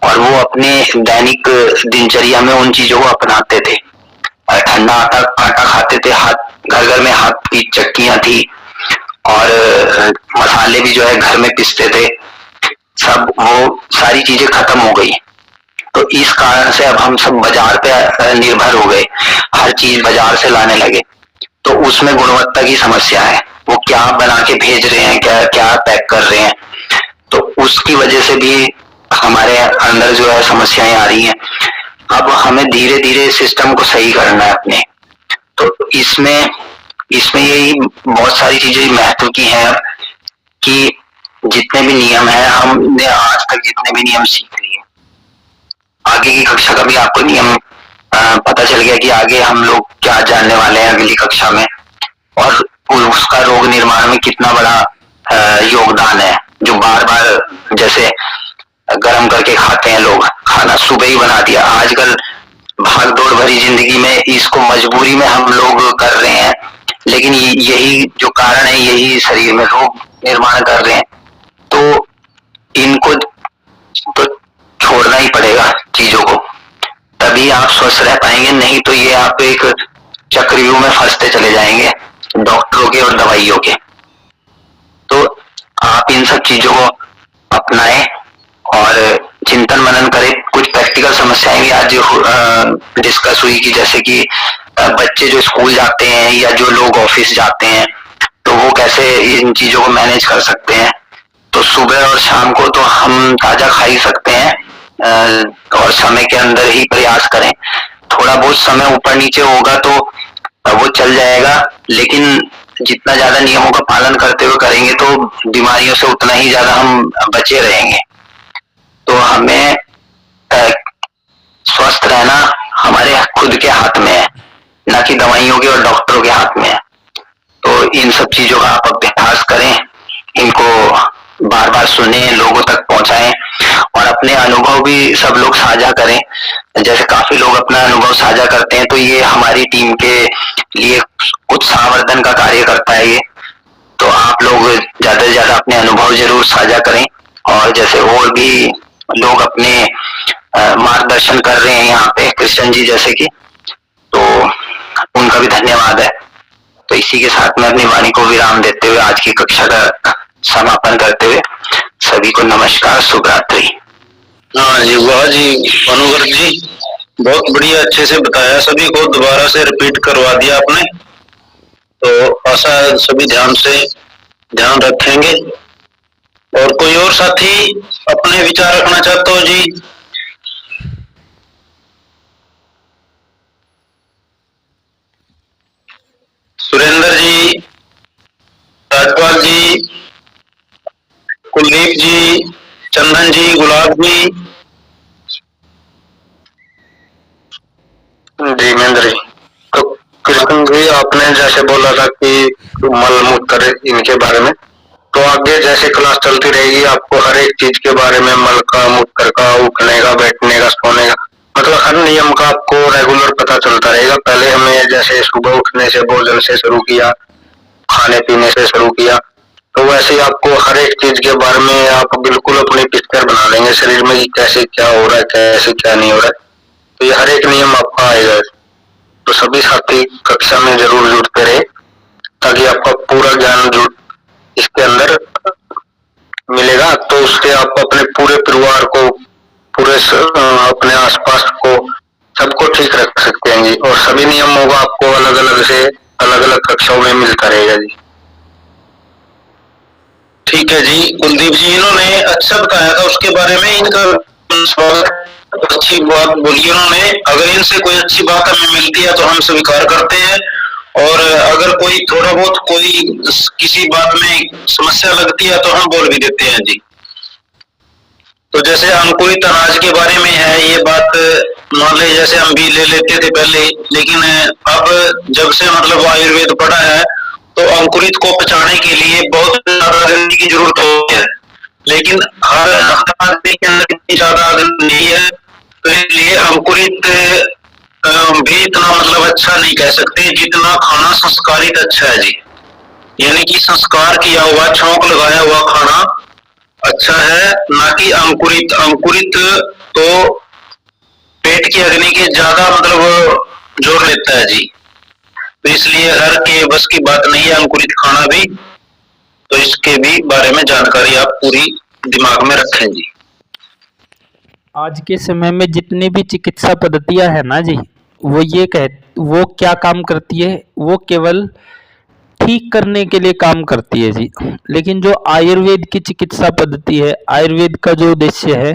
और वो अपने दैनिक दिनचर्या में उन चीजों को अपनाते थे। ठंडा आटा खाते थे, हाथ घर घर में हाथ की चक्कियां थी, और मसाले भी जो है घर में पिसते थे। सब वो सारी चीजें खत्म हो गई, तो इस कारण से अब हम सब बाजार पे निर्भर हो गए, हर चीज बाजार से लाने लगे। तो उसमें गुणवत्ता की समस्या है, वो क्या बना के भेज रहे हैं, क्या क्या पैक कर रहे हैं, तो उसकी वजह से भी हमारे अंदर जो है समस्याएं आ रही हैं। अब हमें धीरे धीरे सिस्टम को सही करना है अपने। तो इसमें यही बहुत सारी चीजें महत्व की हैं अब, कि जितने भी नियम हैं हमने आज तक जितने भी नियम सीख लिए, आगे की कक्षा का भी आपको नियम पता चल गया कि आगे हम लोग क्या जानने वाले हैं अगली कक्षा में, और उसका रोग निर्माण में कितना बड़ा योगदान है। जो बार बार जैसे गर्म करके खाते हैं लोग, खाना सुबह ही बना दिया, आजकल भाग दौड़ भरी जिंदगी में इसको मजबूरी में हम लोग कर रहे हैं, लेकिन यही जो कारण है, यही शरीर में रोग निर्माण कर रहे हैं। तो इनको तो छोड़ना ही पड़ेगा चीजों को, तभी आप स्वस्थ रह पाएंगे, नहीं तो ये आप एक चक्रव्यूह में फंसते चले जाएंगे डॉक्टरों के और दवाइयों के। तो आप इन सब चीजों को अपनाएं और चिंतन मनन करें। कुछ प्रैक्टिकल समस्याएं भी आज डिस्कस हुई, कि जैसे कि बच्चे जो स्कूल जाते हैं या जो लोग ऑफिस जाते हैं, तो वो कैसे इन चीजों को मैनेज कर सकते हैं। तो सुबह और शाम को तो हम ताजा खा ही सकते हैं, और समय के अंदर ही प्रयास करें। थोड़ा बहुत समय ऊपर नीचे होगा तो वो चल जाएगा, लेकिन जितना ज्यादा नियमों का पालन करते हुए करेंगे तो बीमारियों से उतना ही ज्यादा हम बचे रहेंगे। तो हमें स्वस्थ रहना हमारे खुद के हाथ में है, ना कि दवाइयों के और डॉक्टरों के हाथ में है। तो इन सब चीजों का आप अभ्यास करें, इनको बार बार सुने, लोगों तक पहुंचाएं, और अपने अनुभव भी सब लोग साझा करें। जैसे काफी लोग अपना अनुभव साझा करते हैं, तो ये हमारी टीम के लिए उत्साहवर्धन का कार्य करता है ये। तो आप लोग ज्यादा से ज्यादा अपने अनुभव जरूर साझा करें, और जैसे और भी लोग अपने मार्गदर्शन कर रहे हैं यहाँ पे कृष्ण जी जैसे कि, तो उनका भी धन्यवाद है। तो इसी के साथ में अपनी वाणी को विराम देते हुए आज की कक्षा का समापन करते हुए सभी को नमस्कार, शुभ रात्रि। हाँ जी, वाह जी अनुवर्त जी, बहुत बढ़िया, अच्छे से बताया, सभी को दोबारा से रिपीट करवा दिया आपने। तो आशा है सभी ध्यान रखेंगे। और कोई और साथी अपने विचार रखना चाहते हो जी? सुरेंद्र जी, राजपाल जी, कुलदीप जी, चंदन जी, गुलाब जी। जी महेंद्र जी, तो कृष्ण जी आपने जैसे बोला था कि मल मूत्र इनके बारे में, तो आगे जैसे क्लास चलती रहेगी आपको हर एक चीज के बारे में, मल का, मूत्र का, उठने का, बैठने का, सोने का, मतलब हर नियम का आपको रेगुलर पता चलता रहेगा। पहले हमें जैसे सुबह उठने से भोजन से शुरू किया, खाने पीने से शुरू किया, तो वैसे ही आपको हर एक चीज के बारे में आप बिल्कुल अपनी पिक्चर बना लेंगे शरीर में कि कैसे क्या हो रहा है, कैसे क्या नहीं हो रहा है, तो ये हर एक नियम आपका आएगा। तो सभी साथी कक्षा में जरूर जुड़ते रहे ताकि आपका पूरा ज्ञान इसके अंदर मिलेगा, तो उससे आप अपने पूरे परिवार को, पूरे अपने आसपास को, सबको ठीक रख सकते हैं जी। और सभी नियमों का आपको अलग अलग कक्षाओं में मिलता रहेगा जी। ठीक है जी, कुलदीप जी इन्होंने अच्छा बताया था उसके बारे में, इनका अच्छी बात बोली उन्होंने। अगर इनसे कोई अच्छी बात हमें मिलती है तो हम स्वीकार करते हैं, और अगर कोई थोड़ा बहुत कोई किसी बात में समस्या लगती है तो हम बोल भी देते हैं जी। तो जैसे अंकुरित अनाज के बारे में है ये बात, मान लीजिए जैसे हम भी ले लेते थे पहले, लेकिन अब जब से मतलब आयुर्वेद पढ़ा है तो अंकुरित को पचाने के लिए बहुत ज्यादा अग्नि की जरूरत होती है, लेकिन हर आदमी के अंदर इतनी ज्यादा अग्नि नहीं है, तो इसलिए अंकुरित भी इतना मतलब अच्छा नहीं कह सकते जितना खाना संस्कारित अच्छा है जी। यानी कि संस्कार किया हुआ, छौंक लगाया हुआ खाना अच्छा है, ना कि अंकुरित। अंकुरित तो पेट की अग्नि के ज्यादा मतलब जोर लेता है जी, तो इसलिए हर के बस की बात नहीं है अंकुरित खाना भी, तो इसके भी बारे में जानकारी आप पूरी दिमाग में रखें जी। आज के समय में जितनी भी चिकित्सा पद्धतियां है ना जी, वो क्या काम करती है, वो केवल ठीक करने के लिए काम करती है जी। लेकिन जो आयुर्वेद की चिकित्सा पद्धति है, आयुर्वेद का जो उद्देश्य है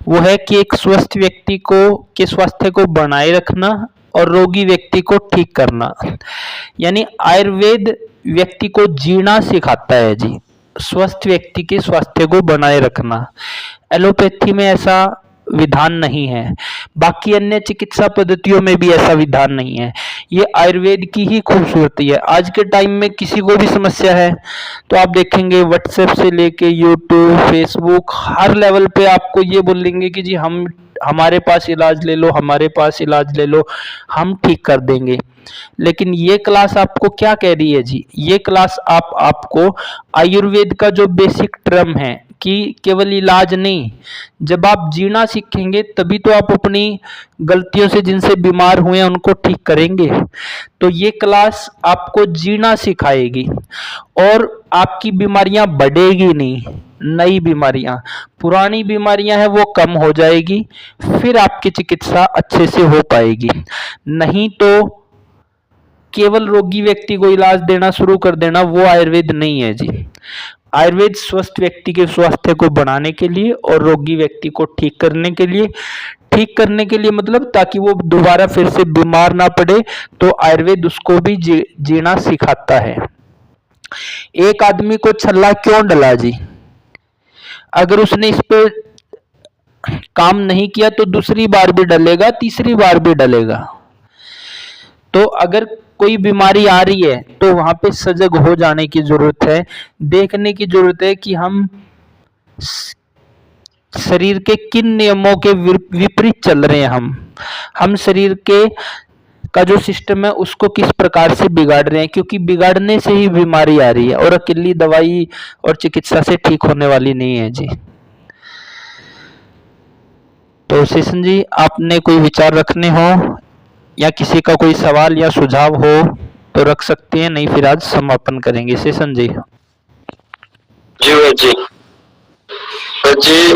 वो है कि एक स्वस्थ व्यक्ति को के स्वास्थ्य को बनाए रखना और रोगी व्यक्ति को ठीक करना। यानी आयुर्वेद व्यक्ति को जीना सिखाता है जी, स्वस्थ व्यक्ति के स्वास्थ्य को बनाए रखना। एलोपैथी में ऐसा विधान नहीं है, बाकी अन्य चिकित्सा पद्धतियों में भी ऐसा विधान नहीं है। ये आयुर्वेद की ही खूबसूरती है। आज के टाइम में किसी को भी समस्या है तो आप देखेंगे व्हाट्सएप से लेके यूट्यूब, फेसबुक, हर लेवल पे आपको ये बोलेंगे कि जी हमारे पास इलाज ले लो, हमारे पास इलाज ले लो, हम ठीक कर देंगे। लेकिन ये क्लास आपको क्या कह रही है जी, ये क्लास आपको आयुर्वेद का जो बेसिक टर्म है कि केवल इलाज नहीं, जब आप जीना सीखेंगे तभी तो आप अपनी गलतियों से जिनसे बीमार हुए हैं उनको ठीक करेंगे। तो ये क्लास आपको जीना सिखाएगी और आपकी बीमारियां बढ़ेगी नहीं, नई बीमारियां, पुरानी बीमारियां हैं वो कम हो जाएगी, फिर आपकी चिकित्सा अच्छे से हो पाएगी। नहीं तो केवल रोगी व्यक्ति को इलाज देना शुरू कर देना, वो आयुर्वेद नहीं है जी। आयुर्वेद स्वस्थ व्यक्ति के स्वास्थ्य को बढ़ाने के लिए और रोगी व्यक्ति को ठीक करने के लिए मतलब ताकि वो दोबारा फिर से बीमार ना पड़े, तो आयुर्वेद उसको भी जीना सिखाता है। एक आदमी को छल्ला क्यों डला जी? अगर उसने इस पे काम नहीं किया तो दूसरी बार भी डलेगा, तीसरी बार भी डलेगा। तो अगर कोई बीमारी आ रही है तो वहां पे सजग हो जाने की जरूरत है, देखने की जरूरत है कि हम शरीर के किन नियमों के विपरीत चल रहे हैं। हम शरीर के का जो सिस्टम है उसको किस प्रकार से बिगाड़ रहे हैं, क्योंकि बिगाड़ने से ही बीमारी आ रही है और अकेली दवाई और चिकित्सा से ठीक होने वाली नहीं है जी। तो तो सेशन जी, आपने कोई विचार रखने हो या किसी का कोई सवाल या सुझाव हो तो रख सकते हैं, नहीं फिर आज समापन करेंगे। सेशन जी। जी वैद जी, वैद जी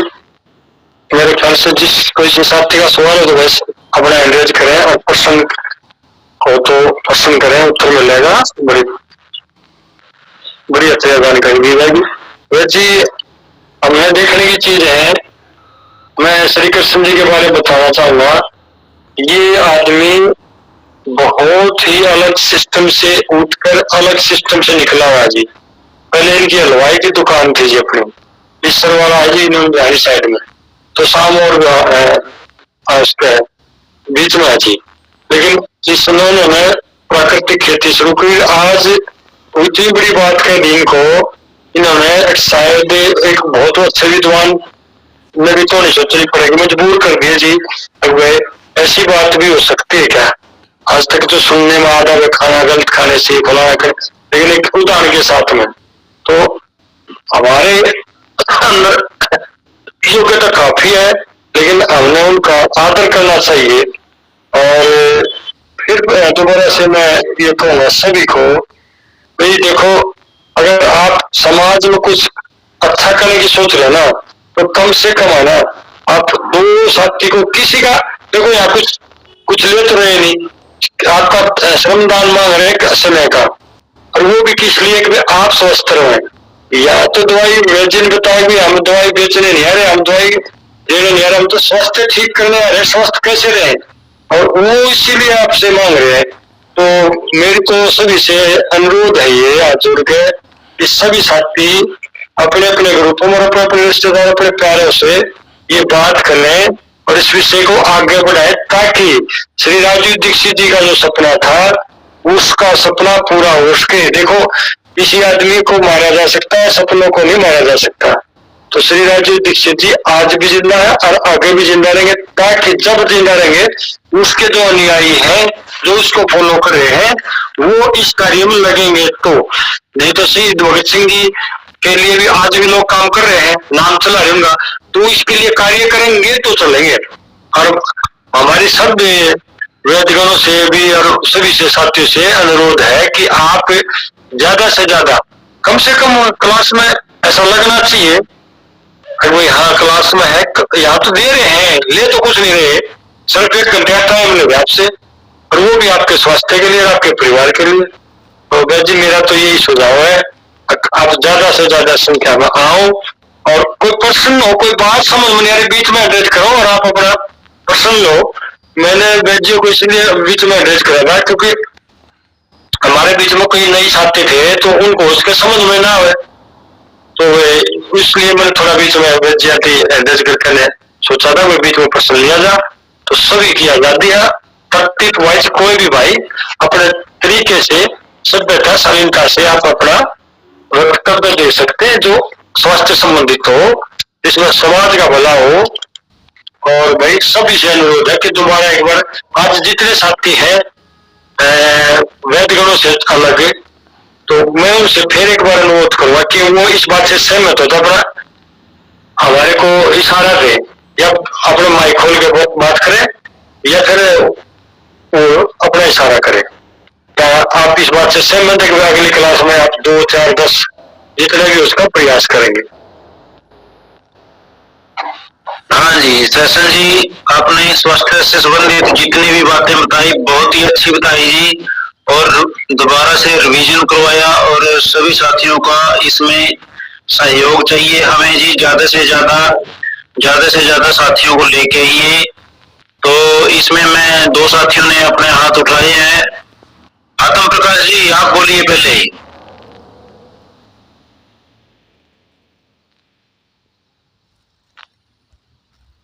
मेरे ख्याल से जिस कोई साथी का सवाल हो तो बस अपना हैंड रेज करें और प्रश्न हो तो प्रश्न करें, उत्तर मिलेगा। बड़ी बड़ी अच्छी जानकारी दी जाएगी। वैद जी, अब यह देखने की चीज है, मैं श्री कृष्ण जी के बारे में बताना चाहूंगा। ये आदमी बहुत ही अलग सिस्टम से उठकर अलग सिस्टम से निकला हुआ जी। पहले इनकी हलवाई की दुकान थी जी अपनी, इसर वाला है जी इन्होंने बिहारी साइड में, तो शाम और उसके बीच में है जी। लेकिन इस उन्होंने प्राकृतिक खेती शुरू की। आज इतनी बड़ी बात कह दी इनको, इन्होंने शायद एक बहुत अच्छे विद्वान ने भी तो नहीं सोचनी पड़ेगी, मजबूर कर दिया जी। ऐसी बात भी हो सकती है क्या? आज तक तो सुनने में आता है खाना गलत खाने से फलाना कर, लेकिन एक उदाहरण के साथ में तो हमारे अंदर योग्यता काफी है, लेकिन हमने उनका आदर करना चाहिए। और फिर दोबारा से मैं ये कहूँगा सभी को, भाई देखो, अगर आप समाज में कुछ अच्छा करने की सोच रहे ना, तो कम से कम है ना, आप दो साथी को किसी का, देखो यहाँ कुछ ले तो रहे नहीं, आपका श्रमदान मांग रहे हैं समय का, और वो भी किस लिए कि आप स्वस्थ रहे। या तो दवाई वेजिन बताएगी, हम दवाई बेचने नहीं आ रहे, हम दवाई देने नहीं आ रहे, हम तो स्वास्थ्य ठीक करने आ रहे, स्वस्थ कैसे रहे, और वो इसीलिए आपसे मांग रहे हैं। तो मेरी तो सभी से अनुरोध है ये हाथ जोड़ के, इस सभी साथी अपने अपने ग्रुपों में, अपने अपने रिश्तेदार, अपने प्यारों से ये बात कर लें और इस विषय को आगे बढ़ाए, ताकि श्री राजीव दीक्षित जी का जो सपना था उसका सपना पूरा हो सके। देखो, किसी आदमी को मारा जा सकता है, सपनों को नहीं मारा जा सकता। तो श्री राजीव दीक्षित जी आज भी जिंदा है और आगे भी जिंदा रहेंगे, ताकि जब जिंदा रहेंगे उसके जो अनुयायी हैं, जो उसको फॉलो कर रहे हैं, वो इस कार्य में लगेंगे। तो नहीं तो शहीद भगत सिंह जी के लिए भी आज भी लोग काम कर रहे हैं, नाम चला रहे होंगे, तो इसके लिए कार्य करेंगे तो चलेंगे। और हमारी सब वेदगणों से भी और सभी से साथियों से अनुरोध है कि आप ज्यादा से ज्यादा, कम से कम क्लास में ऐसा लगना चाहिए कि वो यहाँ क्लास में है, यहाँ तो दे रहे हैं, ले तो कुछ नहीं रहे, सिर्फ एक घंटे टाइम ले आपसे, और वो भी आपके स्वास्थ्य के लिए, आपके परिवार के लिए। तो वैद जी, मेरा तो यही सुझाव है, आप ज्यादा से ज्यादा संख्या में आओ, और कोई प्रश्न हो, कोई बात समझ में नहीं आ रही, बीच में एड्रेस करो और आप अपना प्रश्न लो। मैंने वैद जी को इसलिए बीच में एड्रेस करा था क्योंकि हमारे बीच में कोई नई साथी थे, तो उनको उसके समझ में ना आए, तो इसलिए मैंने थोड़ा बीच में वैद जी आती एड्रेस करके सोचा था, मैं बीच में प्रश्न लिया जा। तो सभी की आजादी है, तरतीब वाइज कोई भी भाई अपने तरीके से सभ्यता शालीनता से आप अपना वक्तव्य दे सकते हैं, जो स्वास्थ्य संबंधित हो, जिसमें समाज का भला हो। और भाई सभी से अनुरोध है कि दोबारा एक बार, आज जितने साथी हैं वैदगणों से अलग, तो मैं उनसे फिर एक बार अनुरोध करूंगा कि वो इस बात से सहमत हो तो अपना हमारे को इशारा दे, या अपना माइक खोल के बात करें, या फिर वो अपना इशारा करें। क्या आप इस बात से सहमत है कि अगली क्लास में आप 2, 4, 10 जितने भी उसका प्रयास करेंगे? हाँ जी सेशन जी, आपने स्वास्थ्य से संबंधित जितनी भी बातें बताई बहुत ही अच्छी बताई जी, और दोबारा से रिवीजन करवाया, और सभी साथियों का इसमें सहयोग चाहिए हमें जी, ज्यादा से ज्यादा साथियों को लेके आइए। तो इसमें मैं 2 साथियों ने अपने हाथ उठाए हैं। आत्म प्रकाश जी, आप बोलिए पहले ही।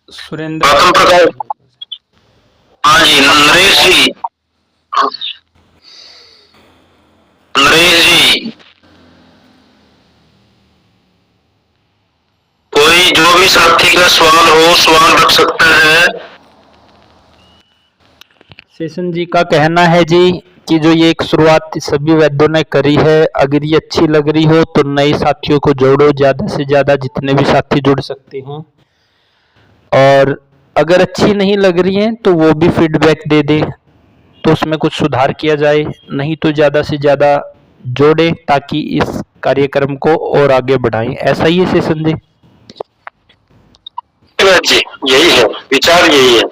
सुरेंद्र। आत्म प्रकाश, हाँ जी। नरेश जी, कोई जो भी साथी का सवाल हो, सवाल रख सकता है। सेशन जी का कहना है जी कि जो ये एक शुरुआत सभी वैद्यों ने करी है, अगर ये अच्छी लग रही हो तो नए साथियों को जोड़ो, ज़्यादा से ज़्यादा जितने भी साथी जुड़ सकते हैं। और अगर अच्छी नहीं लग रही हैं तो वो भी फीडबैक दे दें, तो उसमें कुछ सुधार किया जाए, नहीं तो ज़्यादा से ज़्यादा जोड़ें ताकि इस कार्यक्रम को और आगे बढ़ाएं। ऐसा ही है सेशन जी? जी यही है विचार, यही है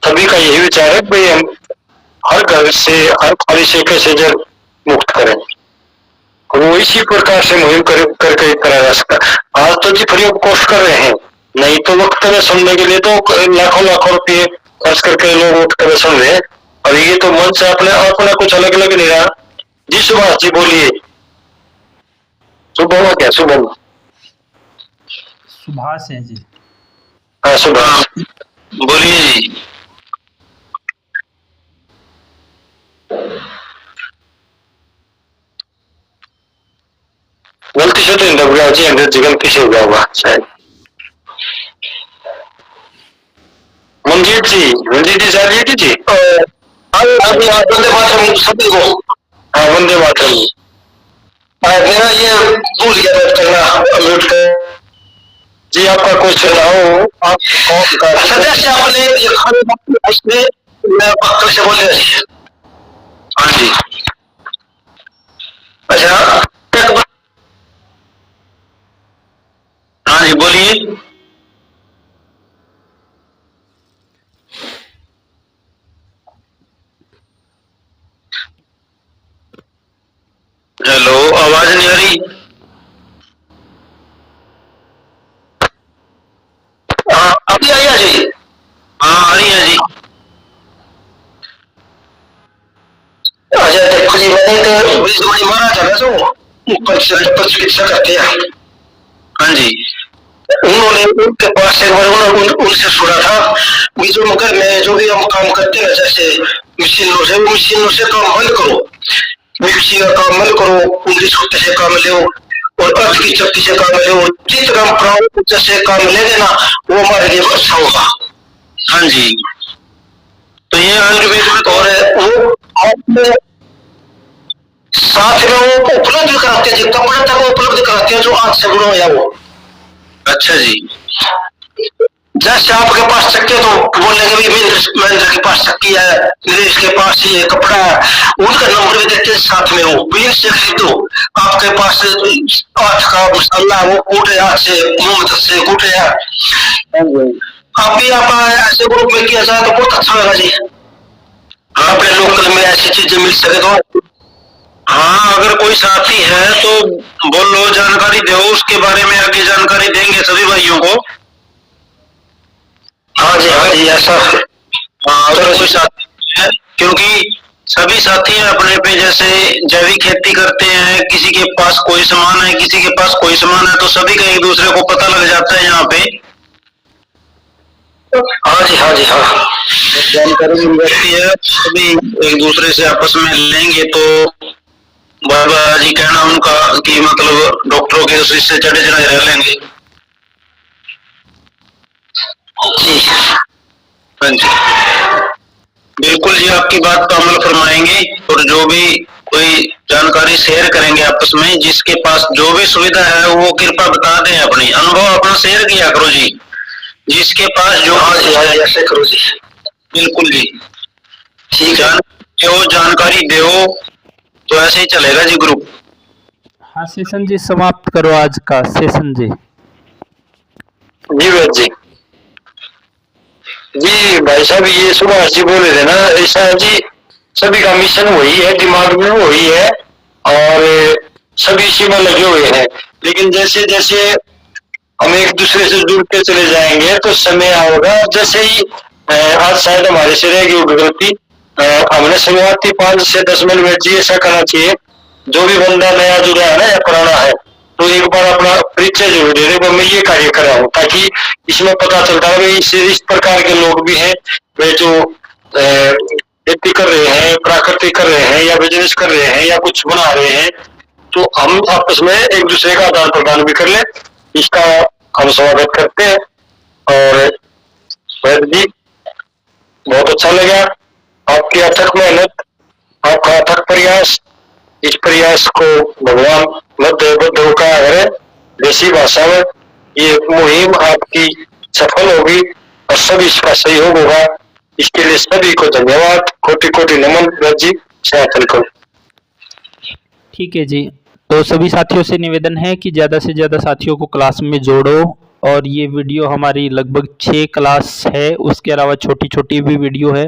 सभी का, यही विचार है भाई हम हर घर से हर खाली से कैसे जल मुक्त करें, वो इसी प्रकार से मुहिम करके करा जा सकता। आज तो जी फ्री ऑफ कॉस्ट कर रहे हैं, नहीं तो वक्त में सुनने के लिए तो लाखों लाखों रुपये खर्च करके लोग वक्त में सुन रहे हैं, और ये तो मन से अपने अपना कुछ अलग अलग नहीं रहा। जी सुभाष जी बोलिए। शुभम क्या शुभम? सुभाष है जी। हाँ सुभाष बोलिए जी। गलती से तो नहीं लग रहा जी, अंदर जी गलती से हो गया होगा शायद। मंजीत जी शायद जी वंदे मातरम सभी को। हाँ वंदे मातरम। मेरा ये भूल गया करना म्यूट कर जी। आपका क्वेश्चन आओ, आप सदस्य आपने ये उसमें मैं पक्का से बोल रहे। हाँ जी अच्छा हाँ जी बोलिए। हेलो आवाज नहीं आ रही? हाँ अभी आई है जी। हाँ आ रही है जी। अच्छा देखो जी, मैंने तो बीस गोली मारा था ना, जो परीक्षा करते हैं। हाँ जी उन्होंने उनके पास एक बार उनसे सुना था कि जो मगर में जो भी हम काम करते हैं जैसे मशीनों से काम बंद करो, मिक्सी का काम बंद करो, उंगली छोटे से काम ले और अर्थ की चक्की से काम ले, जितना हम प्राउड से काम लेंगे ना वो हमारे लिए अच्छा होगा। हाँ जी तो ये आयुर्वेद में तो है, वो आपने साथ में वो उपलब्ध कराते हैं, कपड़े तक उपलब्ध कराते हैं जो आज से बुरा हो वो। अच्छा जी जैसे आपके पास चक्की तो बोलेंगे भी महेंद्र के पास चक्की है, नरेश के पास ये कपड़ा है, उनका नंबर भी देते हैं साथ में, वो बीन से खरीदो। आपके पास आठ का मसाला वो कूटे हाथ से मुंह से कूटे है, आप भी आप ऐसे ग्रुप में किया जाए तो बहुत अच्छा होगा जी। अपने लोकल में ऐसी चीजें मिल सके तो। हाँ अगर कोई साथी है तो बोलो, जानकारी दो उसके बारे में, आगे जानकारी देंगे सभी भाइयों को। हाँ जी ऐसा। हाँ अगर कोई साथी है, क्योंकि सभी साथी अपने पे जैसे जैविक खेती करते हैं, किसी के पास कोई सामान है किसी के पास कोई सामान है, तो सभी का एक दूसरे को पता लग जाता है यहाँ पे। हाँ जी हाँ जानकारी मिल जाती है, सभी एक दूसरे से आपस में लेंगे तो बाबा जी कहना उनका कि मतलब डॉक्टरों के उस से चढ़े चढ़ाए रह लेंगे जी। हाँ जी बिल्कुल जी आपकी बात पर अमल फरमाएंगे, और जो भी कोई जानकारी शेयर करेंगे आपस में, जिसके पास जो भी सुविधा है वो कृपया बता दें, अपनी अनुभव अपना शेयर किया करो जी, जिसके पास जो ऐसे करो जी। बिल्कुल जी ठीक है, जो जानकारी दो तो ऐसे ही चलेगा जी ग्रुप। हाँ सेशन जी समाप्त करो आज का सेशन जी। जी वैद जी भाई साहब ये सुभाष जी बोले थे ना, ऐसा जी सभी का मिशन वही है, दिमाग में वही है, और सभी इसी में लगे हुए हैं, लेकिन जैसे जैसे हम एक दूसरे से जुड़ते चले जाएंगे तो समय आएगा। जैसे ही आज शायद हमारे से रहेगी वो गलती, हमने शुरुआती 5 से 10 मिनट में जी ऐसा करना चाहिए, जो भी बंदा नया जुड़ा है ना या पुराना है तो एक बार अपना परिचय जरूर दे दे, मैं ये कार्य कर रहा हूँ, ताकि इसमें पता चलता है इस प्रकार के लोग भी हैं वे जो खेती कर रहे हैं, प्राकृतिक कर रहे हैं या बिजनेस कर रहे हैं या कुछ बना रहे हैं, तो हम आपस में एक दूसरे का आदान प्रदान भी कर ले, इसका हम स्वागत करते हैं। और वैद जी बहुत अच्छा लगा आपकी अथक मेहनत, आपका अथक प्रयास, इस प्रयास को भगवान मध्य बुद्ध का है देसी भाषा में ये मुहिम आपकी सफल होगी और सभी इसका सहयोग होगा। इसके लिए सभी को धन्यवाद, कोटि कोटि नमन। जी सनातन को। ठीक है जी। तो सभी साथियों से निवेदन है कि ज़्यादा से ज़्यादा साथियों को क्लास में जोड़ो, और ये वीडियो हमारी लगभग 6 क्लास है, उसके अलावा छोटी छोटी भी वीडियो है,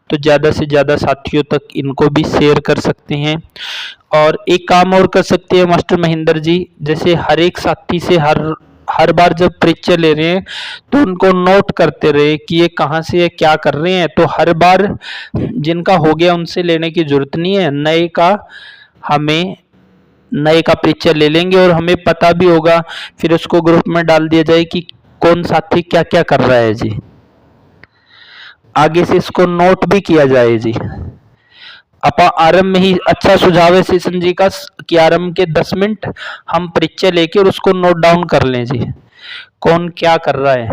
तो ज़्यादा से ज़्यादा साथियों तक इनको भी शेयर कर सकते हैं। और एक काम और कर सकते हैं मास्टर महेंद्र जी, जैसे हर एक साथी से हर बार जब परीक्षा ले रहे हैं तो उनको नोट करते रहे कि ये कहाँ से है, क्या कर रहे हैं। तो हर बार जिनका हो गया उनसे लेने की जरूरत नहीं है, नए का परीक्षा ले लेंगे और हमें पता भी होगा, फिर उसको ग्रुप में डाल दिया जाए कि कौन साथी क्या क्या कर रहा है जी, आगे से इसको नोट भी किया जाए जी। आरंभ में ही अच्छा सुझाव है सेशन जी का कि आरंभ के 10 मिनट हम परीक्षा लेके और उसको नोट डाउन कर लें जी, कौन क्या कर रहा है।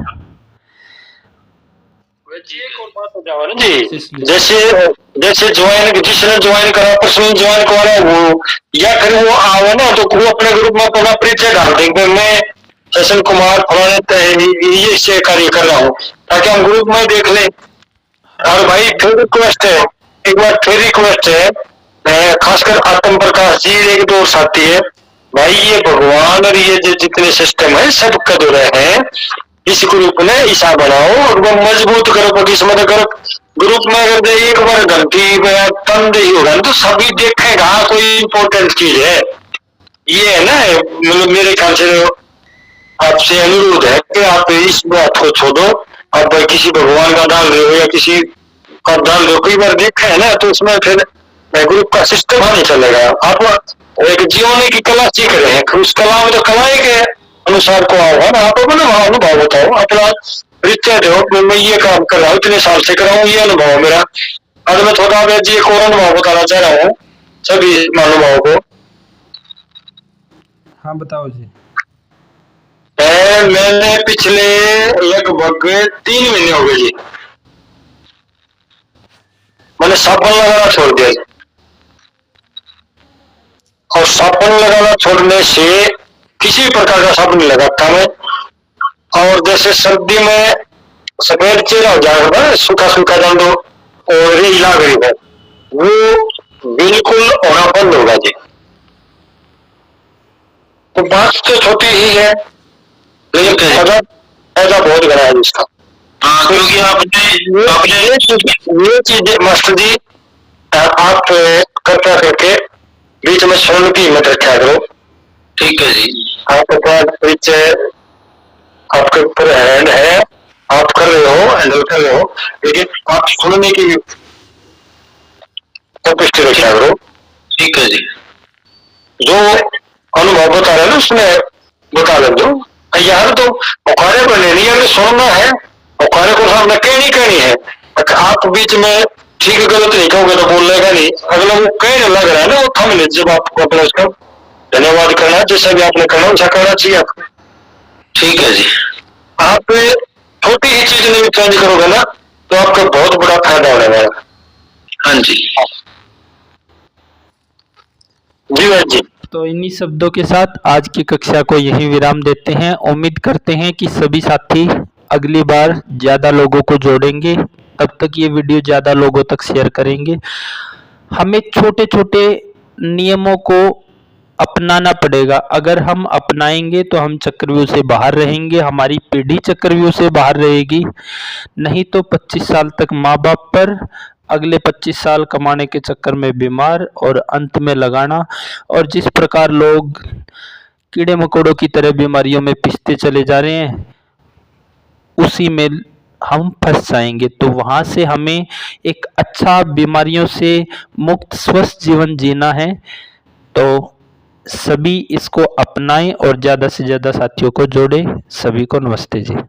जी एक और बात हो जावा ना जी, जैसे ज्वाइन, जिसने ज्वाइन करा, पर्सनल ज्वाइन करा, वो या फिर वो आवे ना तो वो अपने ग्रुप में अपना परिचय डाल देंगे, मैं सचिन कुमार फलाने ये से कार्य कर रहा हूँ, ताकि हम ग्रुप में देख लें। और भाई फिर रिक्वेस्ट है, एक बार फिर रिक्वेस्ट है, खासकर आत्म प्रकाश जी एक दो साथी है भाई, ये भगवान और ये जितने सिस्टम है सब कर रहे हैं, इस ग्रुप ने ऐसा बनाओ और वो मजबूत करो, किस्मत करो। ग्रुप में अगर एक बार गलती तंदही होगा तो सभी देखेगा कोई इम्पोर्टेंट चीज है, ये है ना। मतलब मेरे ख्याल से आपसे अनुरोध है कि आप इस बात को छोड़ो, आप किसी भगवान का डाल रहे हो या किसी का डाल रहे हो, कई बार देखा है ना, तो उसमें फिर ग्रुप का सिस्टम नहीं चलेगा। आप एक जीवन की कला सीख रहे हैं, उस कला में तो कला के अनुसार को आओ ना, आप अपना अनुभव बताओ, अपना परिचय दो, मैं ये काम कर रहा हूँ, इतने साल से कर रहा हूँ, ये अनुभव है मेरा। आज मैं थोड़ा जी एक और अनुभव बताना चाह रहा हूँ सभी महानुभावों को। हाँ बताओ जी। मैंने पिछले लगभग 3 महीने हो गए जी, मैंने साबुन लगाना छोड़ दिया जी। और साबुन लगाना छोड़ने से किसी प्रकार का साबुन नहीं लगाता मैं, और जैसे सर्दी में सफेद चेहरा हो जाएगा, सूखा सूखा दंडो और रेई लाग रही है, वो बिल्कुल होना बंद होगा जी। तो बात तो छोटी ही है, लेकिन फायदा बहुत बड़ा है इसका। हाँ, क्योंकि आपने ये चीज मास्टर जी आप कृपया करके बीच में स्वर्ण की हिम्मत रखा करो। ठीक है जी। आपके पास परिचय आपके ऊपर हैंड है, आप कर रहे हो, हैंडल कर रहे हो, लेकिन आप सुनने की कैपेसिटी रखा करो। ठीक है जी। जो अनुभव बता रहे हैं ना उसमें बता दे दो यार, तो औकारे बने नहीं, हमें सुनना है, औकारे को सामने कहनी है। आप बीच में ठीक गलत नहीं कहोगे तो बोलेगा नहीं, अगला वो कहने लग रहा है ना, वो थम ले, जब आपको अपना उसका धन्यवाद करना है, जैसा भी आपने करना वैसा करना चाहिए आपको। ठीक है जी। आप छोटी ही चीज नहीं चेंज करोगे ना तो आपका बहुत बड़ा फायदा होने वाला। हाँ जी जी भाई जी। तो इन्हीं शब्दों के साथ आज की कक्षा को यहीं विराम देते हैं। उम्मीद करते हैं कि सभी साथी अगली बार ज़्यादा लोगों को जोड़ेंगे, तब तक ये वीडियो ज़्यादा लोगों तक शेयर करेंगे। हमें छोटे छोटे नियमों को अपनाना पड़ेगा, अगर हम अपनाएंगे तो हम चक्रव्यूह से बाहर रहेंगे, हमारी पीढ़ी चक्रव्यूह से बाहर रहेगी। नहीं तो 25 साल तक माँ बाप पर, अगले 25 साल कमाने के चक्कर में बीमार और अंत में लगाना, और जिस प्रकार लोग कीड़े मकोड़ों की तरह बीमारियों में पिसते चले जा रहे हैं, उसी में हम फंस जाएंगे। तो वहाँ से हमें एक अच्छा बीमारियों से मुक्त स्वस्थ जीवन जीना है। तो सभी इसको अपनाएं और ज़्यादा से ज़्यादा साथियों को जोड़ें। सभी को नमस्ते जी।